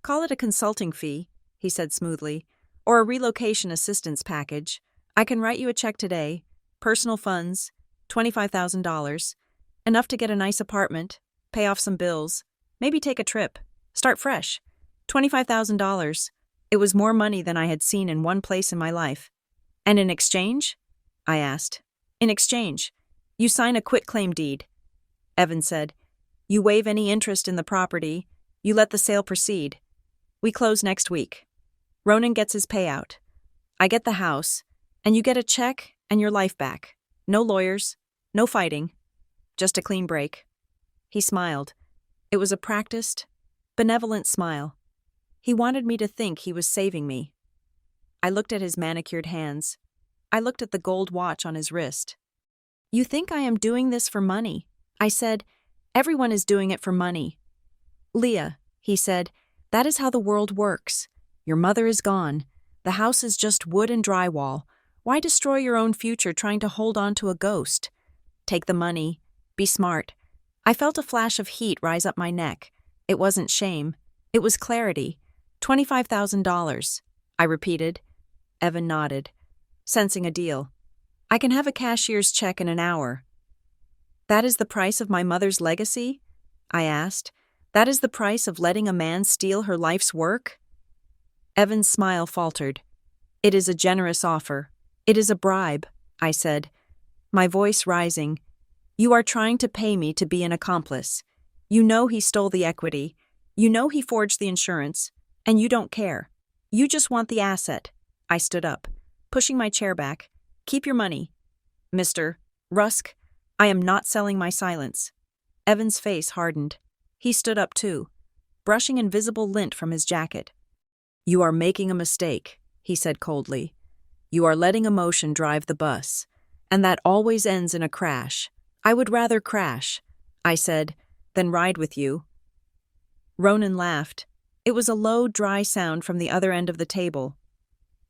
Call it a consulting fee," he said smoothly, "or a relocation assistance package. I can write you a check today, personal funds, $25,000, enough to get a nice apartment, pay off some bills, maybe take a trip, start fresh. $25,000. It was more money than I had seen in one place in my life. "And in exchange?" I asked. "In exchange, you sign a quitclaim deed," Evan said. "You waive any interest in the property. You let the sale proceed. We close next week. Ronan gets his payout. I get the house, and you get a check and your life back. No lawyers, no fighting. Just a clean break." He smiled. It was a practiced, benevolent smile. He wanted me to think he was saving me. I looked at his manicured hands. I looked at the gold watch on his wrist. "You think I am doing this for money?" I said. "Everyone is doing it for money." "Leah," he said, "that is how the world works. Your mother is gone. The house is just wood and drywall. Why destroy your own future trying to hold on to a ghost? Take the money. Be smart." I felt a flash of heat rise up my neck. It wasn't shame. It was clarity. $25,000, I repeated. Evan nodded, sensing a deal. "I can have a cashier's check in an hour." "That is the price of my mother's legacy?" I asked. "That is the price of letting a man steal her life's work?" Evan's smile faltered. "It is a generous offer. It is a bribe," I said, my voice rising. "You are trying to pay me to be an accomplice. You know he stole the equity. You know he forged the insurance. And you don't care. You just want the asset." I stood up, pushing my chair back. "Keep your money. Mr. Rusk, I am not selling my silence." Evan's face hardened. He stood up too, brushing invisible lint from his jacket. "You are making a mistake," he said coldly. "You are letting emotion drive the bus, and that always ends in a crash. I would rather crash," I said, "than ride with you." Ronan laughed. It was a low, dry sound from the other end of the table.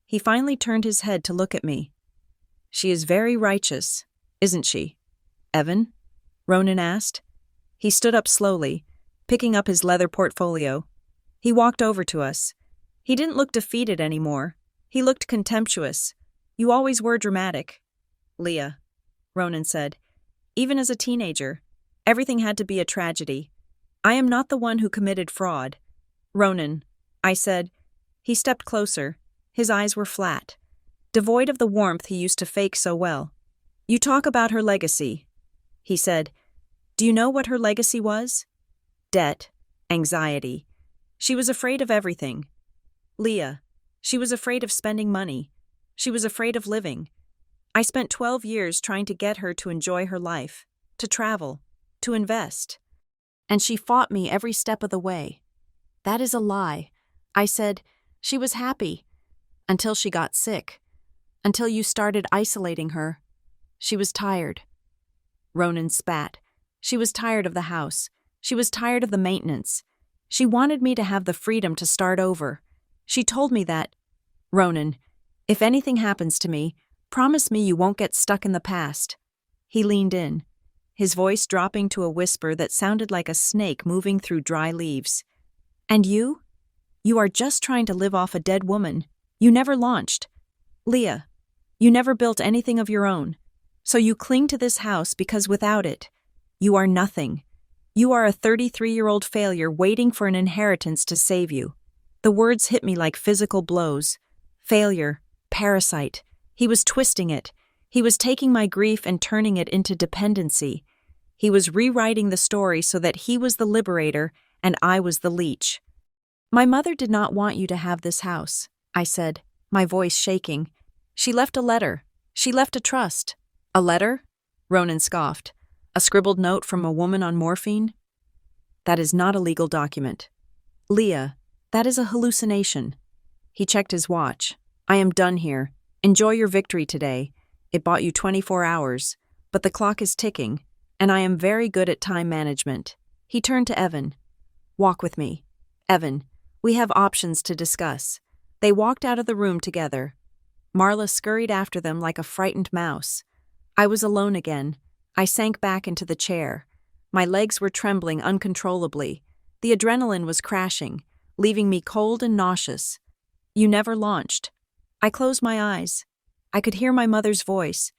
He finally turned his head to look at me. "She is very righteous, isn't she, Evan?" Ronan asked. He stood up slowly, picking up his leather portfolio. He walked over to us. He didn't look defeated anymore. He looked contemptuous. "You always were dramatic." "Leah," Ronan said, "even as a teenager, everything had to be a tragedy. I am not the one who committed fraud." "Ronan," I said. He stepped closer. His eyes were flat, devoid of the warmth he used to fake so well. "You talk about her legacy," he said. "Do you know what her legacy was? Debt, anxiety. She was afraid of everything. Leah, she was afraid of spending money. She was afraid of living. I spent 12 years trying to get her to enjoy her life, to travel, to invest. And she fought me every step of the way." "That is a lie," I said. "She was happy. Until she got sick. Until you started isolating her. She was tired." Ronan spat. "She was tired of the house. She was tired of the maintenance. She wanted me to have the freedom to start over. She told me that, 'Ronan, if anything happens to me, promise me you won't get stuck in the past.'" He leaned in, his voice dropping to a whisper that sounded like a snake moving through dry leaves. "And you? You are just trying to live off a dead woman. You never launched. Leah, you never built anything of your own. So you cling to this house because without it, you are nothing. You are a 33-year-old failure waiting for an inheritance to save you." The words hit me like physical blows. Failure, parasite. He was twisting it. He was taking my grief and turning it into dependency. He was rewriting the story so that he was the liberator and I was the leech. "My mother did not want you to have this house," I said, my voice shaking. "She left a letter. She left a trust." "A letter?" Ronan scoffed. "A scribbled note from a woman on morphine?" "That is not a legal document. Leah, that is a hallucination." He checked his watch. "I am done here. Enjoy your victory today. It bought you 24 hours, but the clock is ticking, and I am very good at time management." He turned to Evan. "Walk with me. Evan, we have options to discuss." They walked out of the room together. Marla scurried after them like a frightened mouse. I was alone again. I sank back into the chair. My legs were trembling uncontrollably. The adrenaline was crashing, leaving me cold and nauseous. "You never launched." I closed my eyes. I could hear my mother's voice.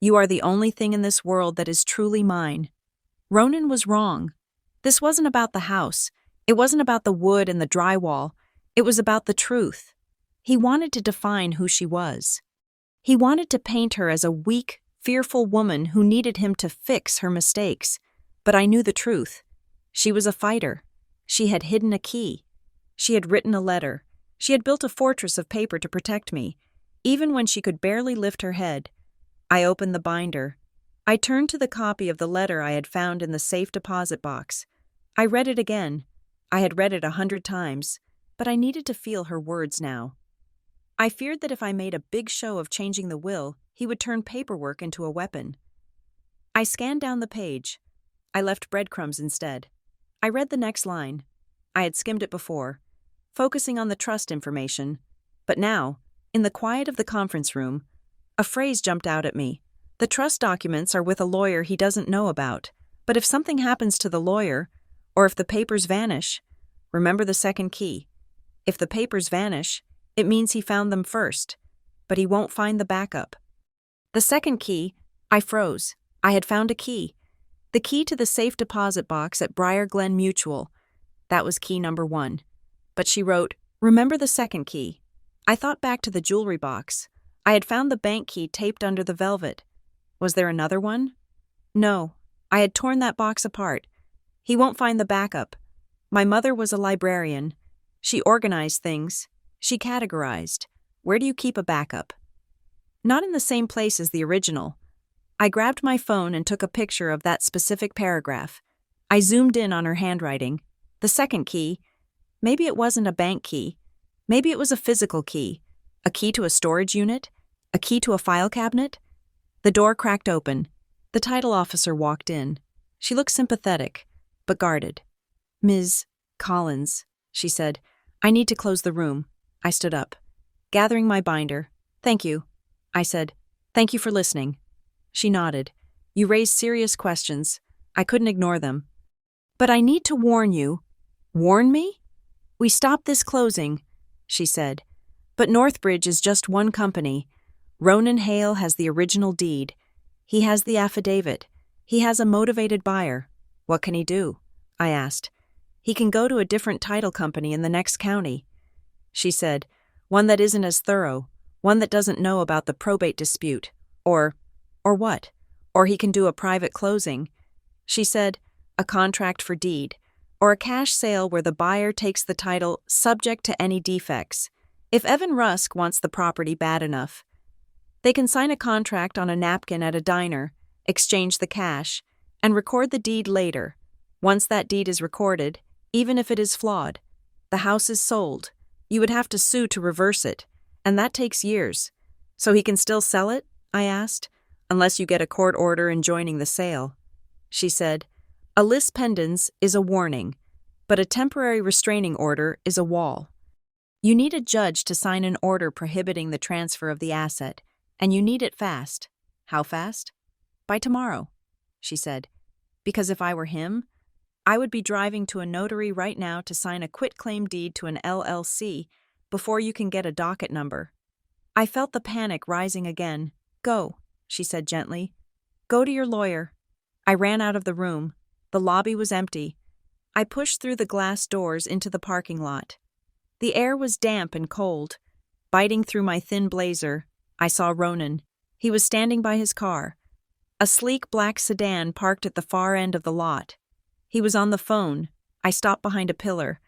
"You are the only thing in this world that is truly mine." Ronan was wrong. This wasn't about the house. It wasn't about the wood and the drywall. It was about the truth. He wanted to define who she was. He wanted to paint her as a weak, fearful woman who needed him to fix her mistakes. But I knew the truth. She was a fighter. She had hidden a key. She had written a letter. She had built a fortress of paper to protect me, even when she could barely lift her head. I opened the binder. I turned to the copy of the letter I had found in the safe deposit box. I read it again. I had read it 100 times, but I needed to feel her words now. I feared that if I made a big show of changing the will, he would turn paperwork into a weapon. I scanned down the page. I left breadcrumbs instead. I read the next line. I had skimmed it before, focusing on the trust information. But now, in the quiet of the conference room, a phrase jumped out at me. "The trust documents are with a lawyer he doesn't know about. But if something happens to the lawyer, or if the papers vanish, remember the second key. If the papers vanish, it means he found them first, but he won't find the backup." The second key, I froze. I had found a key. The key to the safe deposit box at Briar Glen Mutual. That was key number 1. But she wrote, "Remember the second key." I thought back to the jewelry box. I had found the bank key taped under the velvet. Was there another one? No, I had torn that box apart. He won't find the backup. My mother was a librarian. She organized things. She categorized. Where do you keep a backup? Not in the same place as the original. I grabbed my phone and took a picture of that specific paragraph. I zoomed in on her handwriting. The second key. Maybe it wasn't a bank key. Maybe it was a physical key. A key to a storage unit? A key to a file cabinet? The door cracked open. The title officer walked in. She looked sympathetic, but guarded. "Ms. Collins," she said, "I need to close the room." I stood up, gathering my binder. "Thank you," I said. "Thank you for listening." She nodded. "You raised serious questions. I couldn't ignore them. But I need to warn you." "Warn me?" "We stopped this closing," she said. "But Northbridge is just one company. Ronan Hale has the original deed. He has the affidavit. He has a motivated buyer. What can he do?" I asked. "He can go to a different title company in the next county." She said, "One that isn't as thorough, one that doesn't know about the probate dispute. Or what? Or he can do a private closing." She said, "A contract for deed, or a cash sale where the buyer takes the title subject to any defects. If Evan Rusk wants the property bad enough, they can sign a contract on a napkin at a diner, exchange the cash, and record the deed later. Once that deed is recorded, even if it is flawed, the house is sold. You would have to sue to reverse it, and that takes years. So he can still sell it?" I asked, "unless you get a court order enjoining the sale." She said, "A lis pendens is a warning, but a temporary restraining order is a wall. You need a judge to sign an order prohibiting the transfer of the asset, and you need it fast." "How fast?" "By tomorrow," she said. "Because if I were him, I would be driving to a notary right now to sign a quitclaim deed to an LLC before you can get a docket number." I felt the panic rising again. "Go," she said gently. "Go to your lawyer." I ran out of the room. The lobby was empty. I pushed through the glass doors into the parking lot. The air was damp and cold. Biting through my thin blazer, I saw Ronan. He was standing by his car, a sleek black sedan parked at the far end of the lot. He was on the phone. I stopped behind a pillar,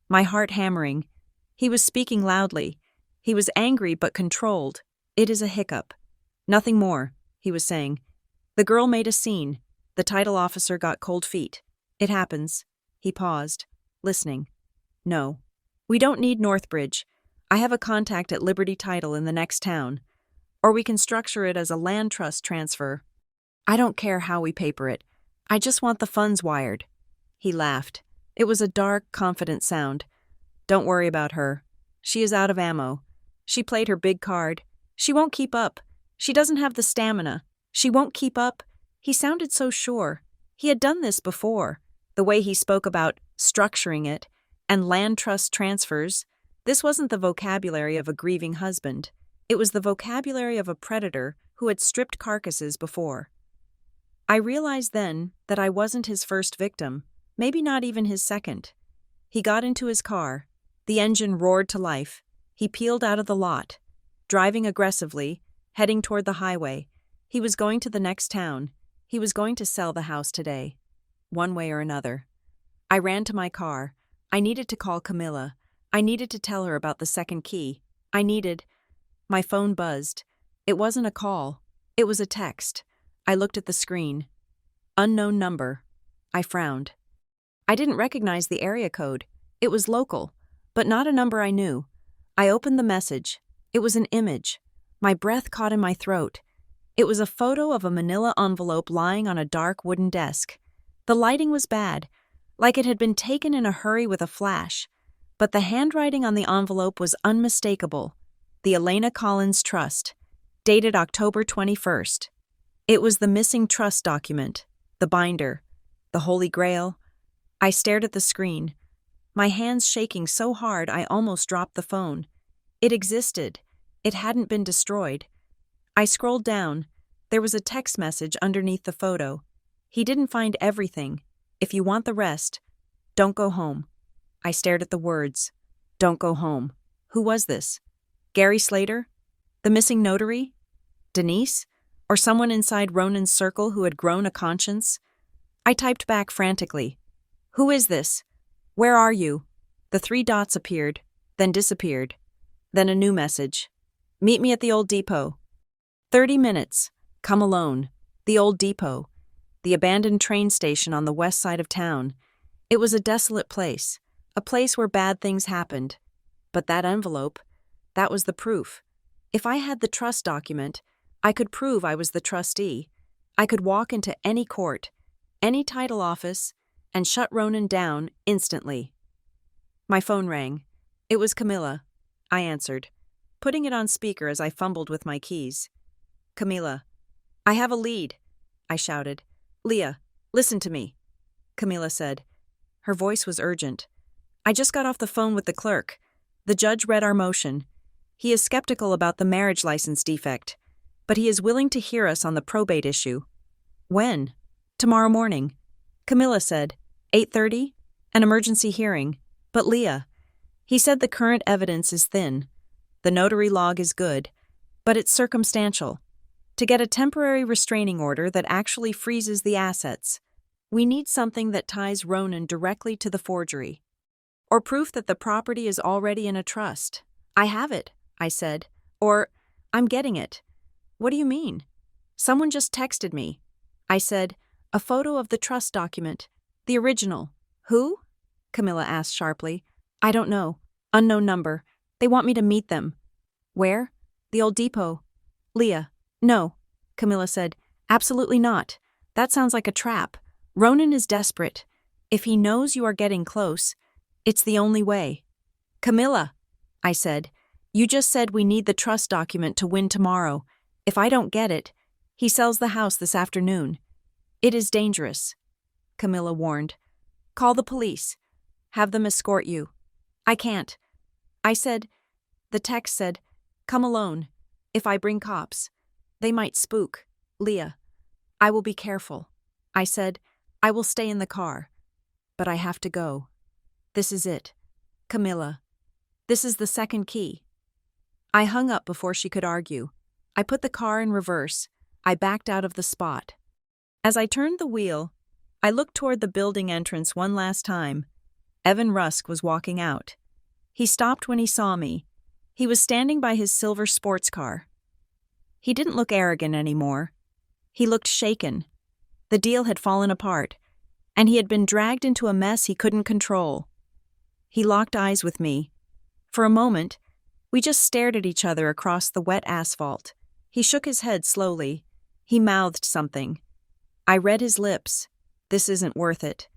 my heart hammering. He was speaking loudly. He was angry but controlled. "It is a hiccup. Nothing more," he was saying. "The girl made a scene. The title officer got cold feet. It happens." He paused, listening. "No. We don't need Northbridge. I have a contact at Liberty Title in the next town. Or we can structure it as a land trust transfer. I don't care how we paper it. I just want the funds wired." He laughed. It was a dark, confident sound. "Don't worry about her. She is out of ammo. She played her big card. She won't keep up. She doesn't have the stamina. She won't keep up." He sounded so sure. He had done this before. The way he spoke about structuring it and land trust transfers, this wasn't the vocabulary of a grieving husband. It was the vocabulary of a predator who had stripped carcasses before. I realized then that I wasn't his first victim, maybe not even his second. He got into his car. The engine roared to life. He peeled out of the lot, driving aggressively, heading toward the highway. He was going to the next town. He was going to sell the house today, one way or another. I ran to my car. I needed to call Camilla. I needed to tell her about the second key. My phone buzzed. It wasn't a call. It was a text. I looked at the screen. Unknown number. I frowned. I didn't recognize the area code. It was local, but not a number I knew. I opened the message. It was an image. My breath caught in my throat. It was a photo of a manila envelope lying on a dark wooden desk. The lighting was bad, like it had been taken in a hurry with a flash, but the handwriting on the envelope was unmistakable. The Elena Collins Trust, dated October 21st. It was the missing trust document, the binder, the Holy Grail. I stared at the screen, my hands shaking so hard I almost dropped the phone. It existed. It hadn't been destroyed. I scrolled down. There was a text message underneath the photo. He didn't find everything. If you want the rest, don't go home. I stared at the words. Don't go home. Who was this? Gary Slater? The missing notary? Denise? Or someone inside Ronan's circle who had grown a conscience? I typed back frantically. Who is this? Where are you? The 3 dots appeared, then disappeared. Then a new message. Meet me at the old depot. 30 minutes. Come alone. The old depot. the abandoned train station on the west side of town. It was a desolate place, a place where bad things happened. But that envelope, that was the proof. If I had the trust document, I could prove I was the trustee. I could walk into any court, any title office, and shut Ronan down instantly. My phone rang. It was Camilla. I answered, putting it on speaker as I fumbled with my keys. Camilla. I have a lead, I shouted. Leah, listen to me, Camilla said. Her voice was urgent. I just got off the phone with the clerk. The judge read our motion. He is skeptical about the marriage license defect, but he is willing to hear us on the probate issue. When? Tomorrow morning. Camilla said, 8:30? An emergency hearing. But Leah, he said the current evidence is thin. The notary log is good, but it's circumstantial. To get a temporary restraining order that actually freezes the assets, we need something that ties Ronan directly to the forgery. Or proof that the property is already in a trust. I have it, I said. Or, I'm getting it. What do you mean? Someone just texted me. I said, a photo of the trust document. The original. Who? Camilla asked sharply. I don't know. Unknown number. They want me to meet them. Where? The old depot. Leah. No, Camilla said. Absolutely not. That sounds like a trap. Ronan is desperate. If he knows you are getting close, it's the only way. Camilla, I said, you just said we need the trust document to win tomorrow. If I don't get it, he sells the house this afternoon. It is dangerous, Camilla warned. Call the police. Have them escort you. I can't. I said, the text said, come alone. If I bring cops, they might spook. Leah, I will be careful. I said, I will stay in the car. But I have to go. This is it. Camilla. This is the second key. I hung up before she could argue. I put the car in reverse. I backed out of the spot. As I turned the wheel, I looked toward the building entrance one last time. Evan Rusk was walking out. He stopped when he saw me. He was standing by his silver sports car. He didn't look arrogant anymore. He looked shaken. The deal had fallen apart, and he had been dragged into a mess he couldn't control. He locked eyes with me. For a moment, we just stared at each other across the wet asphalt. He shook his head slowly. He mouthed something. I read his lips. This isn't worth it.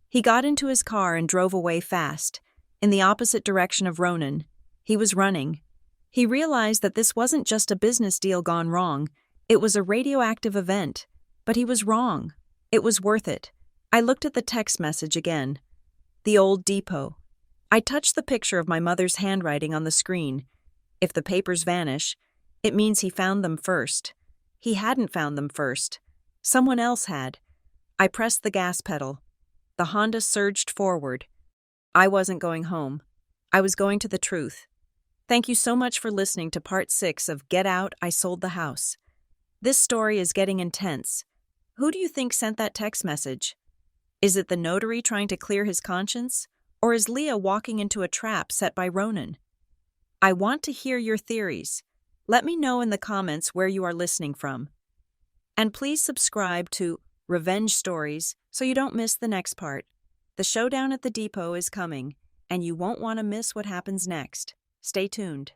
He got into his car and drove away fast, in the opposite direction of Ronan. He was running. He realized that this wasn't just a business deal gone wrong. It was a radioactive event. But he was wrong. It was worth it. I looked at the text message again. The old depot. I touched the picture of my mother's handwriting on the screen. If the papers vanish, it means he found them first. He hadn't found them first. Someone else had. I pressed the gas pedal. The Honda surged forward. I wasn't going home. I was going to the truth. Thank you so much for listening to part 6 of Get Out, I Sold the House. This story is getting intense. Who do you think sent that text message? Is it the notary trying to clear his conscience? Or is Leah walking into a trap set by Ronan? I want to hear your theories. Let me know in the comments where you are listening from. And please subscribe to Revenge Stories so you don't miss the next part. The showdown at the depot is coming, and you won't want to miss what happens next. Stay tuned.